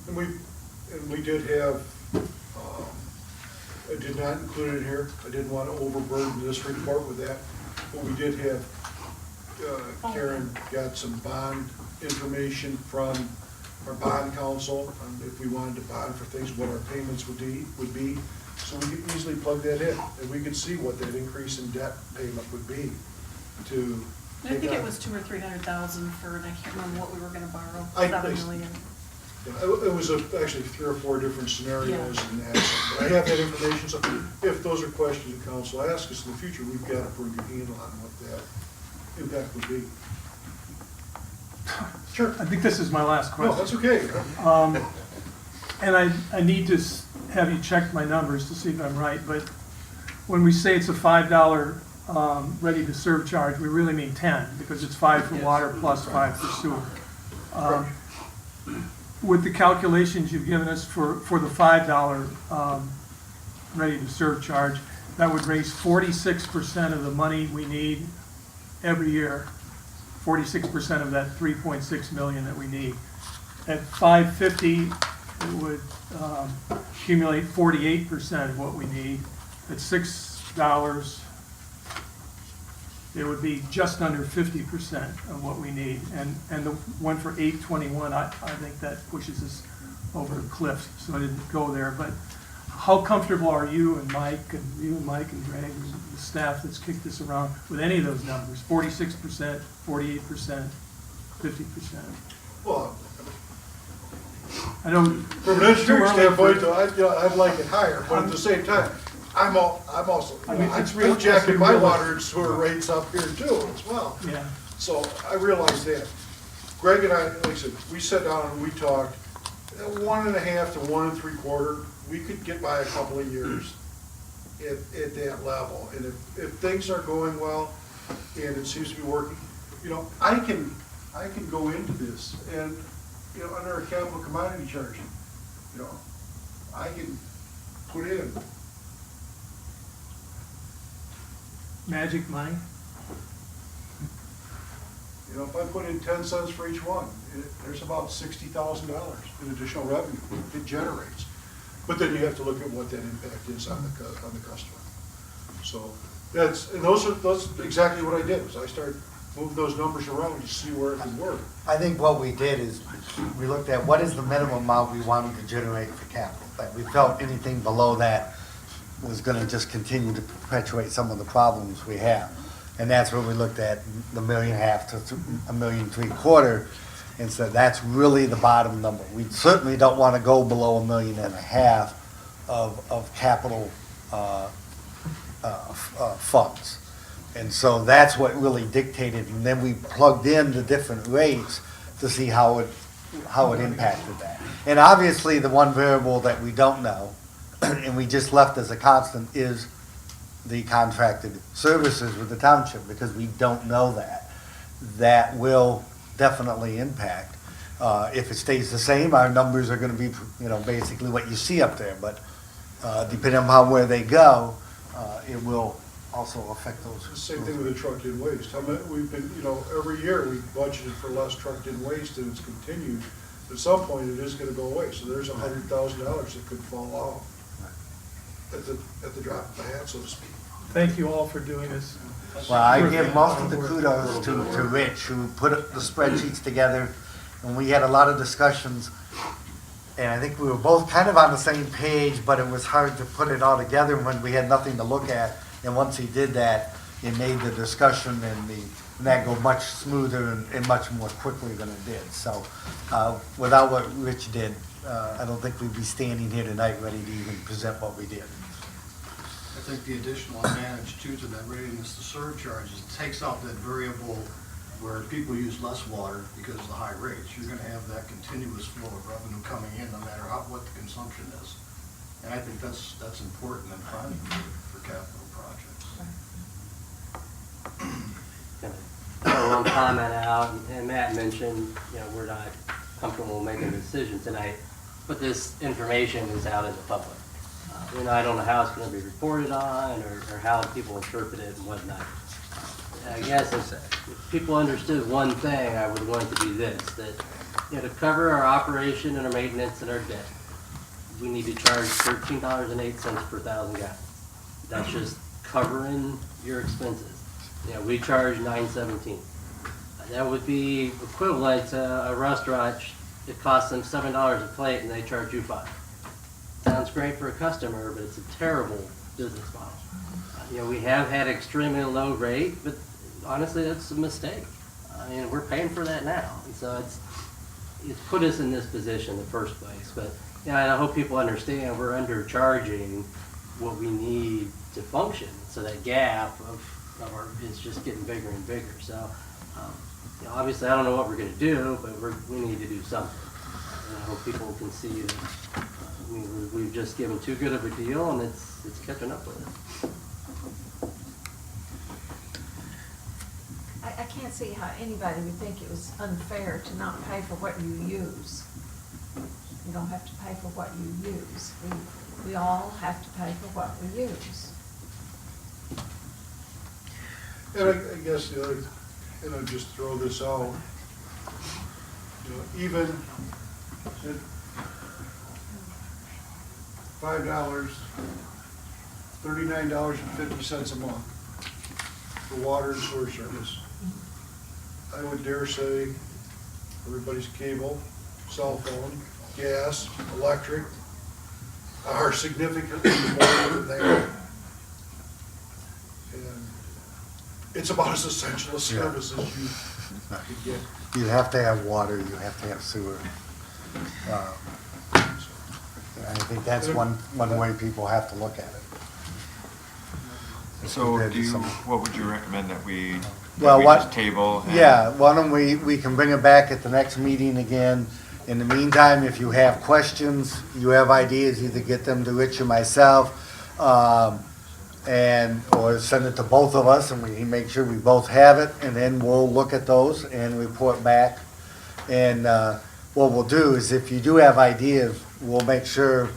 And we did have, I did not include it in here, I didn't want to overburden this report with that, but we did have, Karen got some bond information from our bond council, on if we wanted to bond for things, what our payments would be. So we could easily plug that in, and we could see what that increase in debt payment would be to I take think it on. was 200,000 or 300,000 for, and I can't remember what we were gonna borrow, I- 7 million. It was actually 3 or 4 different scenarios and that. But I have that information, so if those are questions the council asks us in the future, we've got a pretty good handle on what that impact would be. Sure. I think this is my last No, question. that's okay. And I need to have you check my numbers to see if I'm right, but when we say it's a $5 ready-to-serve charge, we really mean 10, because it's 5 for water plus 5 for sewer. With the calculations you've given us for the $5 ready-to-serve charge, that would raise 46% of the money we need every year, 46% of that 3.6 million that we need. At $5.50, it would accumulate 48% of what we need. At $6, it would be just under 50% of what we need. And the one for $8.21, I think that pushes us over the cliff, so I didn't go there. But how comfortable are you and Mike and Greg, and the staff that's kicked this around with any of those numbers? 46%, 48%, 50%? Well, I don't. from an engineering standpoint, though, I'd like it higher, but at the same time, I'm also, I mean, it's real- I'm jacking my realistic. water and sewer rates up here too as well. Yeah. So I realize that. Greg and I, like I said, we sat down and we talked, 1.5 to 1 3/4, we could get by a couple of years at that level. And if things are going well and it seems to be working, you know, I can go into this and, you know, under a capital commodity charge, you know, I can put in, Magic money? you know, if I put in 10 cents for each one, there's about $60,000 in additional revenue it generates. But then you have to look at what that impact is on the customer. So that's exactly what I did, was I started moving those numbers around to see where it could work. I think what we did is, we looked at what is the minimum amount we wanted to generate for capital. That we felt anything below that was gonna just continue to perpetuate some of the problems we have. And that's where we looked at the $1.5 million to $1.75 million, and said that's really the bottom number. We certainly don't wanna go below $1.5 million of capital, funds. And so that's what really dictated, and then we plugged in the different rates to see how it impacted that. And obviously, the one variable that we don't know, and we just left as a constant, is the contracted services with the township, because we don't know that. That will definitely impact. If it stays the same, our numbers are gonna be, you know, basically what you see up there, but, depending on where they go, it will also affect those. Same thing with the trucked in waste. We've been, you know, every year we budgeted for less trucked in waste and it's continued. At some point, it is gonna go away, so there's $100,000 that could fall off at the drop of a hat, so to speak. Thank you all for doing this. Well, I give most of the kudos to Rich, who put the spreadsheets together, and we had a lot of discussions. And I think we were both kind of on the same page, but it was hard to put it all together when we had nothing to look at. And once he did that, it made the discussion and that go much smoother and much more quickly than it did. So, without what Rich did, I don't think we'd be standing here tonight ready to even present what we did. I think the additional advantage too to that readiness to serve charge is it takes out that variable where people use less water because of the high rates. You're gonna have that continuous flow of revenue coming in no matter what the consumption is. And I think that's important in planning for capital projects. Throw one comment out, and Matt mentioned, you know, we're not comfortable making a decision tonight, but this information is out in the public. I don't know how it's gonna be reported on, or how people interpret it and whatnot. I guess if people understood one thing, I would want it to be this, that, to cover our operation and our maintenance and our debt, we need to charge $13.08 per 1,000 gallons. That's just covering your expenses. We charge $9.17. That would be equivalent to a restaurant, it costs them $7 a plate and they charge you $5. Sounds great for a customer, but it's a terrible business model. We have had extremely low rate, but honestly, that's a mistake. We're paying for that now, and so it's put us in this position in the first place. But and I hope people understand we're undercharging what we need to function. So that gap is just getting bigger and bigger. So obviously, I don't know what we're going to do, but we need to do something. And I hope people can see that. We've just given too good of a deal, and it's catching up with us. I can't see how anybody would think it was unfair to not pay for what you use. You don't have to pay for what you use. We all have to pay for what we use. And I guess the other, and I'll just throw this out, even at $5, $39.50 a month for water and sewer service, I would dare say everybody's cable, cell phone, gas, electric are significantly more than they are. And it's about as essential a service as you could get. You have to have water, you have to have sewer. I think that's one way people have to look at it. So what would you recommend that we Well, just table? Yeah, why don't we can bring it back at the next meeting again. In the meantime, if you have questions, you have ideas, either get them to Rich or myself, or send it to both of us, and we can make sure we both have it, and then we'll look at those and report back. And what we'll do is, if you do have ideas, we'll make sure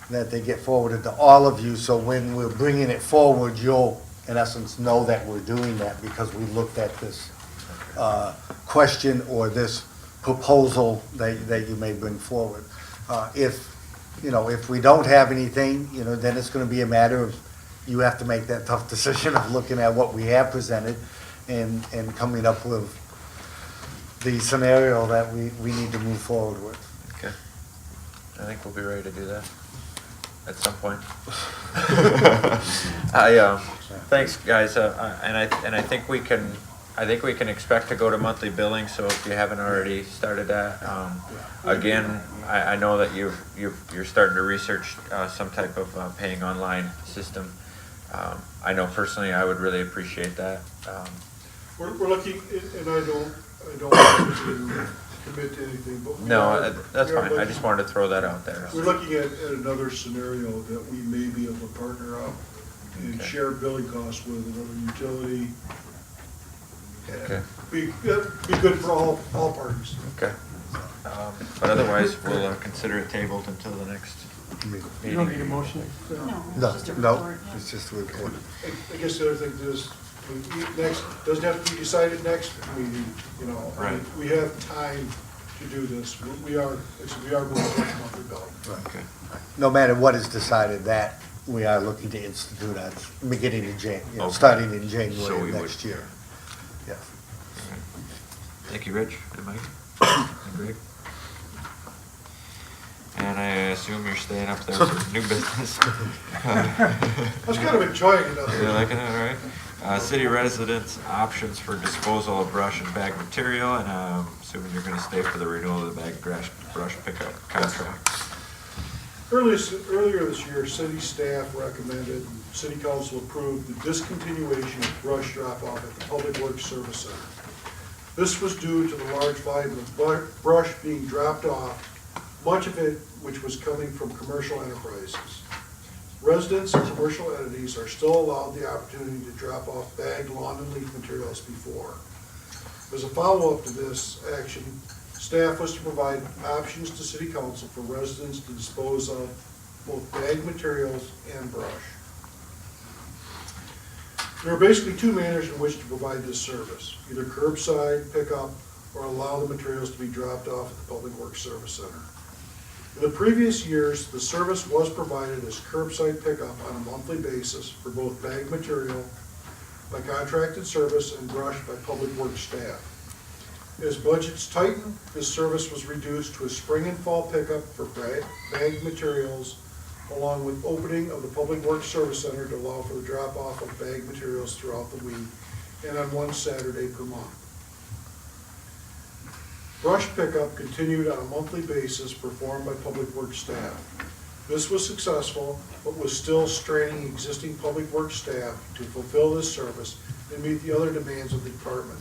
that they get forwarded to all of you, so when we're bringing it forward, you'll, in essence, know that we're doing that, because we looked at this question or this proposal that you may bring forward. If we don't have anything, then it's gonna be a matter of, you have to make that tough decision of looking at what we have presented and coming up with the scenario that we need to move forward with. Okay. I think we'll be ready to do that at some point. Thanks, guys, and I think we can expect to go to monthly billing, so if you haven't already started that, again, I know that you're starting to research some type of paying online system. I know personally I would really appreciate that. We're looking, and I don't want to commit to anything, but. That's fine, I just wanted to throw that out there. We're looking at another scenario that we may be able to partner up and share billing costs with another utility. Okay. Be good for all parties. Okay. But otherwise, we'll consider it tabled until the next meeting. You don't need a motion? No, it's just a report. I guess the other thing is, next, doesn't have to be decided next meeting, Right. We have time to do this. We are moving towards monthly billing. Okay. No matter what is decided, that we are looking to institute that beginning in Okay. starting in So January we of next would- year. Yes. Thank you, Rich and Mike and Greg. And I assume you're staying up there for new business. I was kind of enjoying it up You're there. liking it, all right? City residents' options for disposal of brush and bag material, and I'm assuming you're gonna stay for the renewal of the bag and brush pickup contract. Earlier this year, city staff recommended, and city council approved the discontinuation of brush drop-off at the Public Works Service Center. This was due to the large volume of brush being dropped off, much of it which was coming from commercial enterprises. Residents and commercial entities are still allowed the opportunity to drop off bagged lawn and leaf materials before. As a follow-up to this action, Staff was to provide options to city council for residents to dispose of both bag materials and brush. There are basically two manners in which to provide this service, either curbside pickup or allow the materials to be dropped off at the Public Works Service Center. In the previous years, the service was provided as curbside pickup on a monthly basis for both bag material by contracted service and brush by Public Works staff. As budgets tightened, this service was reduced to a spring and fall pickup for bag materials, along with opening of the Public Works Service Center to allow for the drop-off of bag materials throughout the week and on one Saturday per month. Brush pickup continued on a monthly basis performed by Public Works staff. This was successful, but was still straining existing Public Works staff to fulfill this service and meet the other demands of the department.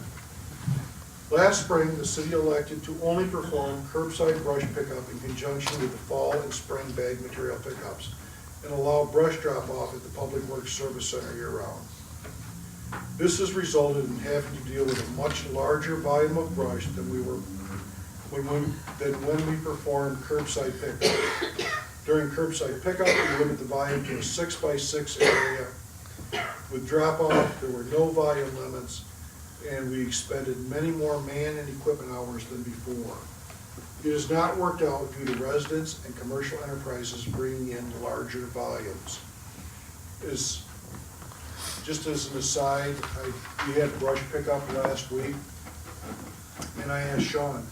Last spring, the city elected to only perform curbside brush pickup in conjunction with the fall and spring bag material pickups and allow brush drop-off at the Public Works Service Center year-round. This has resulted in having to deal with a much larger volume of brush than when we performed curbside pickup. During curbside pickup, we limit the volume to a 6x6 area. With drop-off, there were no volume limits, and we expended many more man and equipment hours than before. It has not worked out due to residents and commercial enterprises bringing in larger volumes. Just as an aside, we had brush pickup last week, and I asked Sean,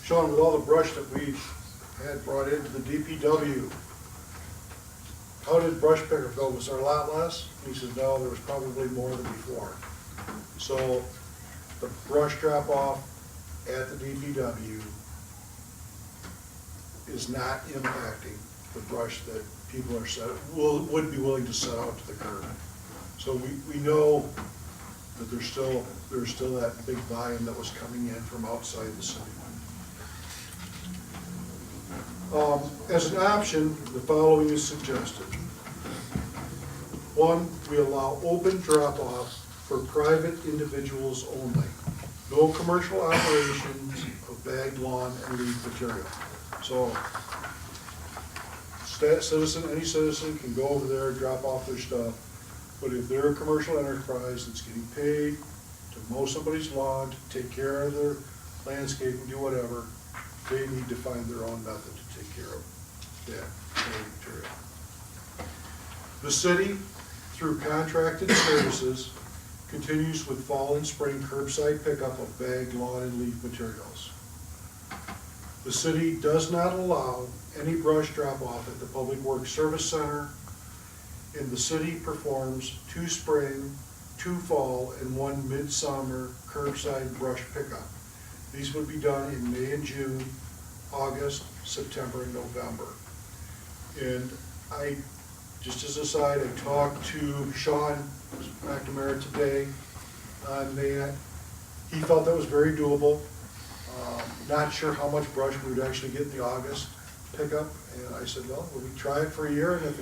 Sean, with all the brush that we had brought into the DPW, how did brush pickup go? Was there a lot less? He said, no, there was probably more than before. So the brush drop off at the DPW is not impacting the brush that people are would be willing to set out to the curb. So we know that there's still that big volume that was coming in from outside the city. As an option, the following is suggested. One, we allow open drop-off for private individuals only. No commercial operations of bagged lawn and leaf material. So, any citizen can go over there, drop off their stuff, but if they're a commercial enterprise that's getting paid to mow somebody's lawn, to take care of their landscaping, do whatever, they need to find their own method to take care of that bagged material. The city, through contracted services, continues with fall and spring curbside pickup of bagged lawn and leaf materials. The city does not allow any brush drop-off at the Public Works Service Center, and the city performs 2 spring, 2 fall, and 1 midsummer curbside brush pickup. These would be done in May and June, August, September, and November. And just as a side, I talked to Sean McNamara today on that. He felt that was very doable. Not sure how much brush we would actually get in the August pickup. And I said, well, we try it for a year, and if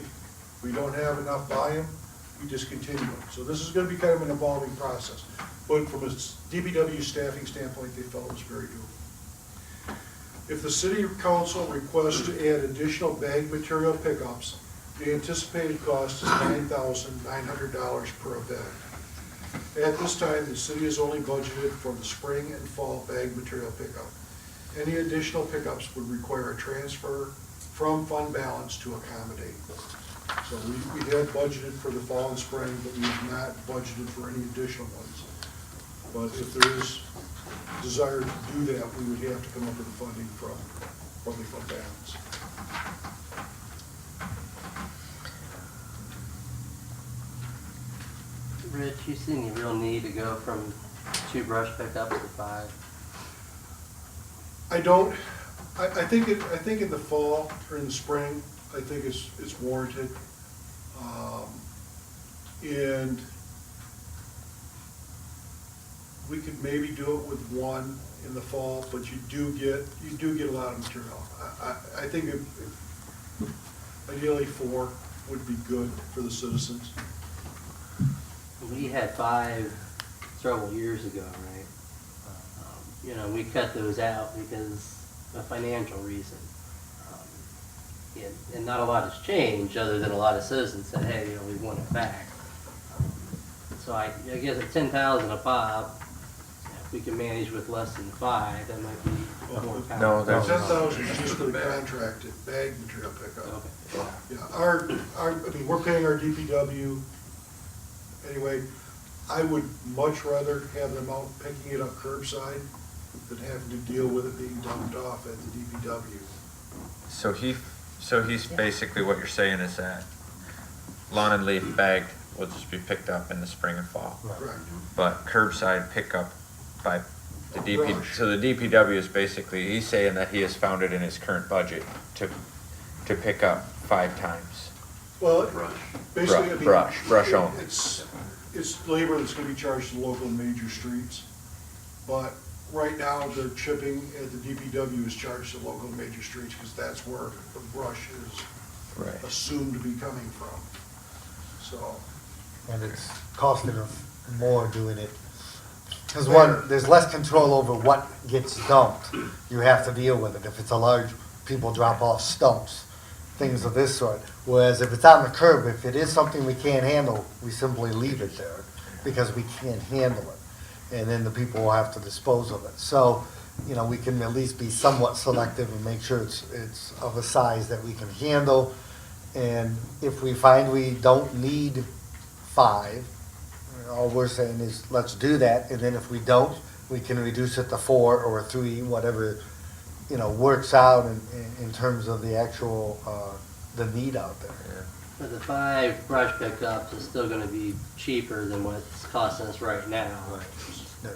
we don't have enough volume, we discontinue it. So this is going to be kind of an evolving process. But from a DPW staffing standpoint, they felt it was very doable. If the city council requests to add additional bag material pickups, the anticipated cost is $9,900 per event. At this time, the city has only budgeted for the spring and fall bag material pickup. Any additional pickups would require a transfer from fund balance to accommodate. So we had budgeted for the fall and spring, but we have not budgeted for any additional ones. But if there is desire to do that, we would have to come up with the funding from probably fund balance. Rich, you see any real need to go from 2 brush pickups to 5? I don't. I think in the fall or in the spring, I think it's warranted. And we could maybe do it with 1 in the fall, but you do get a lot of material. I think ideally 4 would be good for the citizens. We had 5 several years ago, right? you know, we cut those out because of financial reason. And not a lot has changed, other than a lot of citizens said, hey, you know, we want it back. So I guess at 10,000 a pop, if we can manage with less than 5, that might be more powerful. No, that's- 10,000 is just for the contracted bag material pickup. Okay. Yeah, I mean, we're paying our DPW anyway. I would much rather have them out picking it up curbside than having to deal with it being dumped off at the DPW. So he's basically, what you're saying is that lawn and leaf bagged will just be picked up in the spring and fall. Correct. But curbside pickup by the Brush. so the DPW is basically, he's saying that he has found it in his current budget to pick up 5 times. Well, basically, I mean. Brush only. It's labor that's gonna be charged to local and major streets. But right now, their chipping at the DPW is charged to local and major streets, because that's where the brush is Right. assumed to be coming from. So, And it's costing them more doing it. Because one, there's less control over what gets dumped. You have to deal with it. If it's a large, people drop off stumps, things of this sort. Whereas if it's on the curb, if it is something we can't handle, we simply leave it there because we can't handle it. And then the people will have to dispose of it. So, you know, we can at least be somewhat selective and make sure it's of a size that we can handle. And if we find we don't need 5, all we're saying is, let's do that, and then if we don't, we can reduce it to 4 or 3, whatever, you know, works out in terms of the actual, the need out there. But the 5 brush pickups is still gonna be cheaper than what it's costing us right now. Yeah.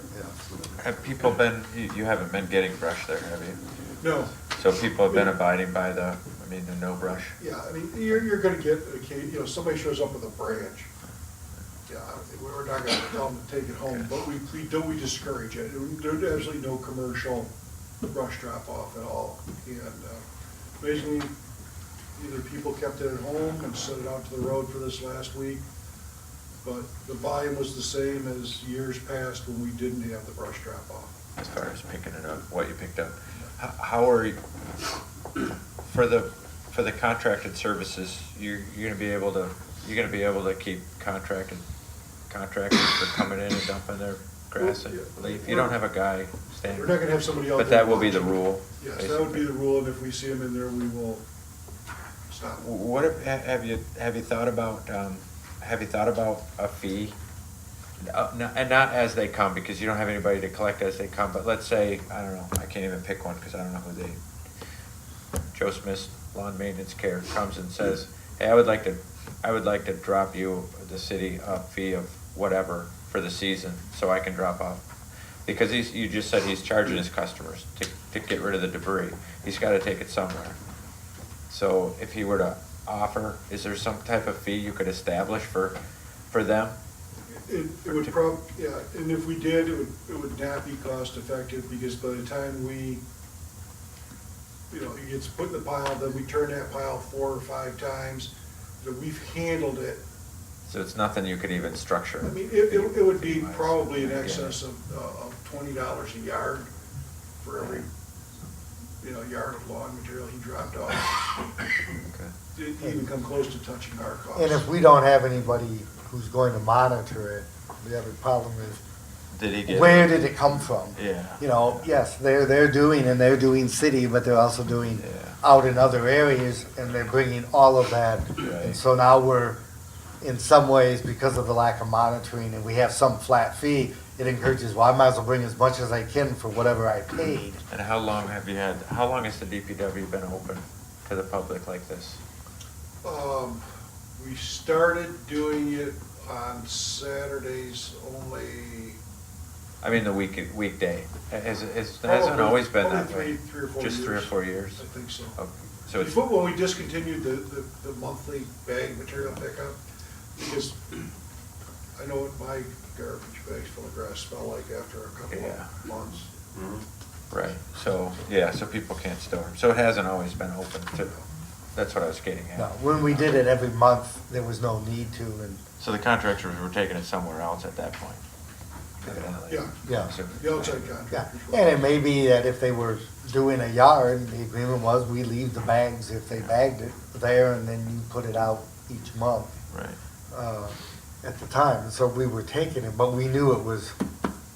Have people been, you haven't been getting brush there, have you? no, So people have been abiding by the no brush? yeah, I mean, you're gonna get, you know, somebody shows up with a branch. Yeah, we're not gonna tell them to take it home, but we discourage it. There's absolutely no commercial brush drop off at all. And basically, either people kept it at home and set it out to the road for this last week, but the volume was the same as years past when we didn't have the brush drop off. As far as picking it up, what you picked up. How are you, for the contracted services, you're gonna be able to keep contractors for coming in and dumping their grass and leaf? You don't have a guy standing? We're not gonna have somebody out But there that will be the watching. rule? Yes, that would be the rule, and if we see them in there, we will stop. What if, have you thought about a fee? And not as they come, because you don't have anybody to collect as they come, but let's say, I don't know, I can't even pick one because I don't know who Joe Smith's Lawn Maintenance Care comes and says, hey, I would like to drop you, the city, a fee of whatever for the season, so I can drop off. Because you just said he's charging his customers to get rid of the debris. He's gotta take it somewhere. So if he were to offer, is there some type of fee you could establish for them? It would yeah, and if we did, it would not be cost effective, because by the time we, you know, it gets put in the pile, then we turn that pile 4 or 5 times, that we've handled it. So it's nothing you could even structure? I mean, it would be probably in excess of $20 a yard for every, you know, yard of lawn material he dropped off. Okay. Didn't even come close to touching our costs. And if we don't have anybody who's going to monitor it, the other problem is, Did he get? where did it come from? Yeah. You know, yes, they're doing city, but they're also doing Yeah. out in other areas, and they're bringing all of that. And so now we're, in some ways, because of the lack of monitoring, and we have some flat fee, it encourages, well, I might as well bring as much as I can for whatever I paid. And how long has the DPW been open to the public like this? We started doing it on Saturdays only. I mean, the weekday. Hasn't always been Only that way? three or four Just years. 3 or 4 years? I think so. Okay. So it's, When we discontinued the monthly bag material pickup, because I know what my garbage bags full of grass smell like after a couple Yeah. of months. right, so, yeah, so people can't store them. So it hasn't always been open to, that's what I was getting No, at. when we did it every month, there was no need to, and So the contractors were taking it somewhere else at that point? evidently. Yeah. Yeah. So- The outside Yeah, contractors. and it may be that if they were doing a yard, the agreement was we leave the bags if they bagged it there and then you put it out each month, Right. at the time. So we were taking it, but we knew it was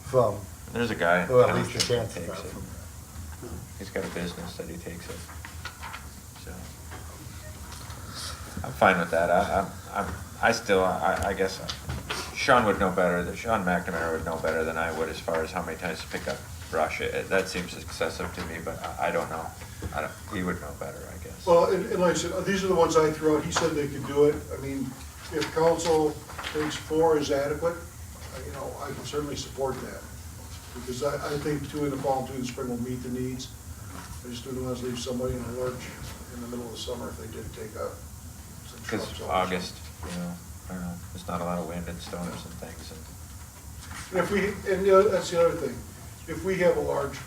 from, There's a guy in or at least the township that chances takes are it. from. He's got a business that he takes it. So, I'm fine with that. I guess Sean would know better, Sean McNamara would know better than I would as far as how many times to pick up brush. That seems excessive to me, but I don't know. He would know better, I guess. Well, and like I said, these are the ones I threw out. He said they could do it. I mean, if council thinks 4 is adequate, I can certainly support that. Because I think 2 in the fall and 2 in the spring will meet the needs. I just don't want to leave somebody in a lurch in the middle of the summer if they did take up some Because shrubs. August, I don't know, there's not a lot of wind and storms and things. And that's the other thing. If we have a large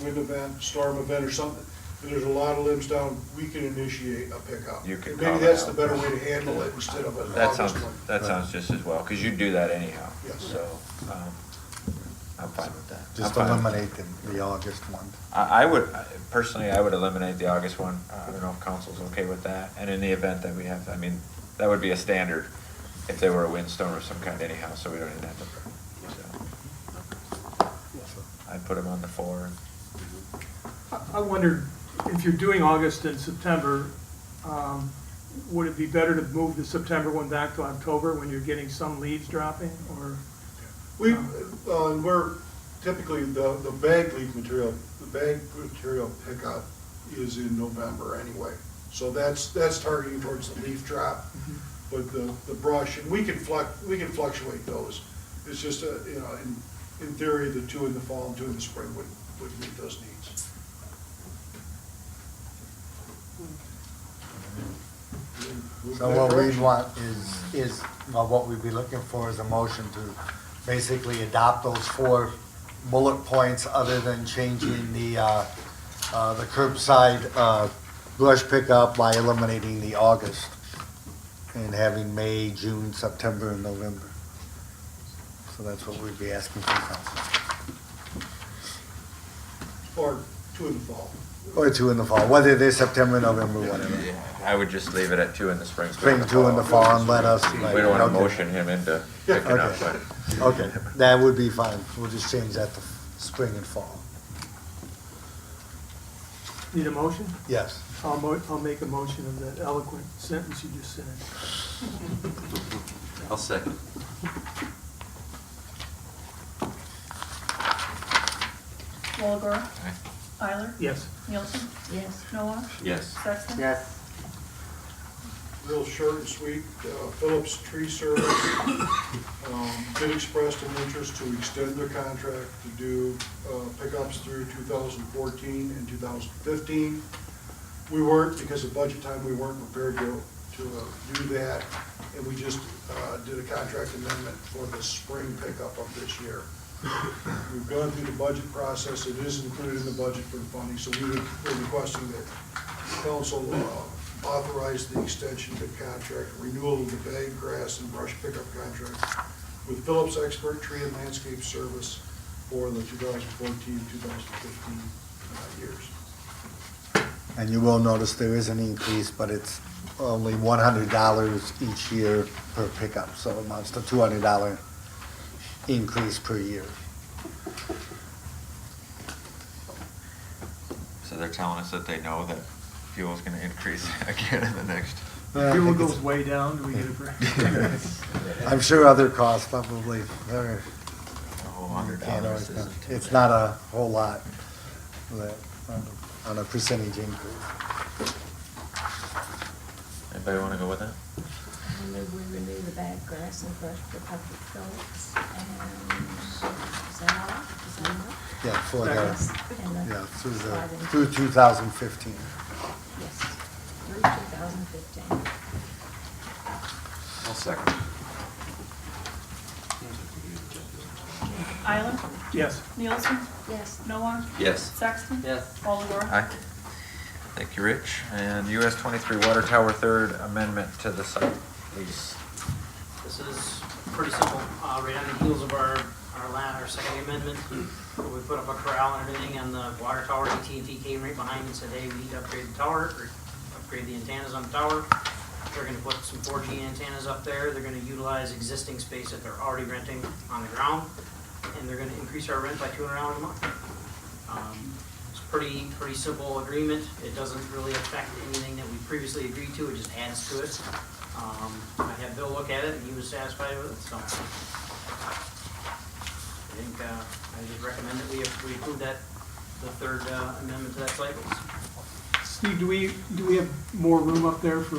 wind event, storm event or something, and there's a lot of limbs down, we can initiate a pickup. You can And call maybe it that's out. the better way to handle it instead of an That August sounds, one. that sounds just as well, because you do that anyhow. Yes. So, I'm fine with that. Just I'm fine with eliminate the August one. I would, personally, I would eliminate the August one. I don't know if council's okay with that. And in the event that we have, that would be a standard if there were a windstorm of some kind anyhow, so we don't even have to. So I'd put them on the 4. I wondered, if you're doing August and September, would it be better to move the September one back to October when you're getting some leaves dropping, or? We're typically, the bag leaf material, pickup is in November anyway. So that's targeting towards the leaf drop. But the brush, and we can fluctuate those. It's just, in theory, the 2 in the fall and 2 in the spring would meet those needs. So what we'd want is, what we'd be looking for is a motion to basically adopt those 4 bullet points other than changing the curbside, brush pickup by eliminating the August and having May, June, September, and November. So that's what we'd be asking from council. Or 2 in the fall. Or 2 in the fall, whether they're September, November, whatever. I would just leave it at 2 in the spring. Spring, 2 in the fall, and let us. We don't want to motion him into picking up, Okay. but. Okay, that would be fine. We'll just change that to spring and fall. Need a motion? Yes. I'll make a motion of that eloquent sentence you just said. I'll second. Walagora? Eiler? Yes. Nielsen? Yes. Noah? Yes. Sexton? Yes. Real short and sweet, Phillips Tree Service did express an interest to extend their contract to do pickups through 2014 and 2015. We weren't, because of budget time, we weren't prepared to do that, and we just did a contract amendment for the spring pickup of this year. We've gone through the budget process, it is included in the budget for the funding, so we're requesting that council authorize the extension of the contract, renewal of the bag, grass, and brush pickup contract with Phillips Expert Tree and Landscape Service for the 2014-2015 years. And you will notice there is an increase, but it's only $100 each year per pickup, so it amounts to $200 increase per year. So they're telling us that they know that fuel's gonna increase again in the next. Fuel goes way down, do we get a break? I'm sure other costs probably, they're, $100 is. it's not a whole lot that, on a percentage increase. Anybody wanna go with that? I move we renew the bag, grass, and brush pickup at Phillips, and, is that all? Is that enough? Yeah, for the, Yes, and the yeah, sliding. through 2015. Yes, through 2015. I'll second. Eiler? Yes. Nielsen? Yes. Noah? Yes. Sexton? Yes. Walagora? Aye. Thank you, Rich. And US 23 Water Tower Third Amendment to the site lease. This is pretty simple, right on the heels of our second amendment. We put up a corral and everything on the water tower. AT&T came right behind and said, hey, we need to upgrade the tower, or upgrade the antennas on the tower. They're gonna put some 4G antennas up there. They're gonna utilize existing space that they're already renting on the ground, and they're gonna increase our rent by $200 a month. It's a pretty simple agreement. It doesn't really affect anything that we previously agreed to. It just adds to it. I had Bill look at it, and he was satisfied with it, so. I think, I just recommend that we approve that, the third amendment to that site lease. Steve, do we have more room up there for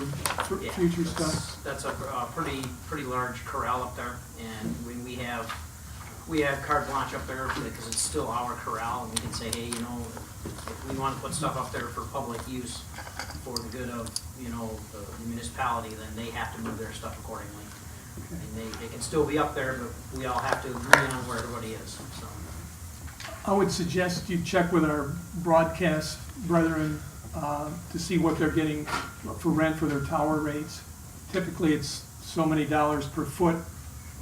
Yeah, future that's- stuff? That's a pretty large corral up there, and we have carte blanche up there because it's still our corral, and we can say, hey, you know, if we want to put stuff up there for public use for the good of, you know, the municipality, then they have to move their stuff accordingly. And they can still be up there, but we all have to agree on where everybody is, so. I would suggest you check with our broadcast brethren to see what they're getting for rent for their tower rates. Typically, it's so many dollars per foot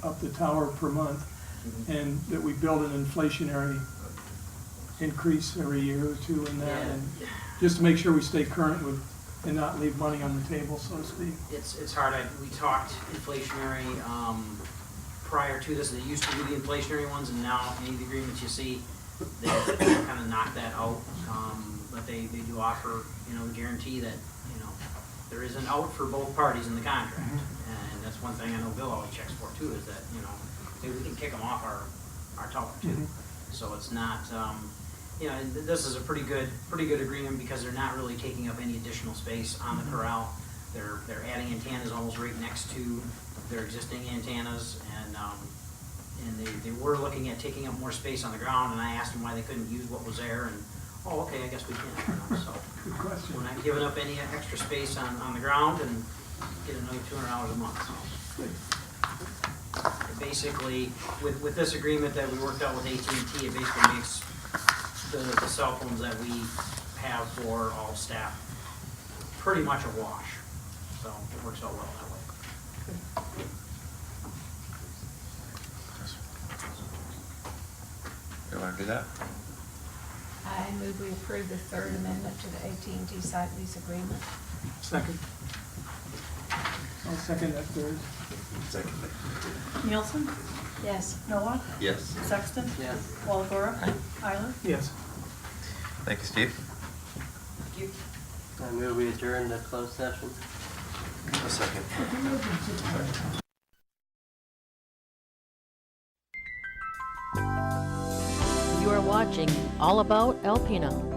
up the tower per month, and that we build an inflationary increase every year or two in that, and just to make sure we stay current with, and not leave money on the table, so to speak. It's hard. We talked inflationary prior to this. They used to do the inflationary ones, and now any of the agreements you see, they kind of knock that out. But they do offer, you know, the guarantee that, you know, there is an out for both parties in the contract. And that's one thing I know Bill always checks for too, is that, you know, maybe we can kick them off our tower too. So it's not, you know, this is a pretty good agreement because they're not really taking up any additional space on the corral. They're adding antennas almost right next to their existing antennas, and they were looking at taking up more space on the ground, and I asked them why they couldn't use what was there, and, oh, okay, I guess we can, you know, so. Good question. We're not giving up any extra space on the ground and get another $200 a month, so. Basically, with this agreement that we worked out with AT&T, it basically makes the cell phones that we have for all staff pretty much a wash. So it works out well that way. You want to do that? I move we approve the third amendment to the AT&T site lease agreement. Second. I'll second that third. Second. Nielsen? Yes. Noah? Yes. Sexton? Yes. Walagora? Eiler? Yes. Thank you, Steve. I move we adjourn the closed session. A second. You are watching All About Alpena.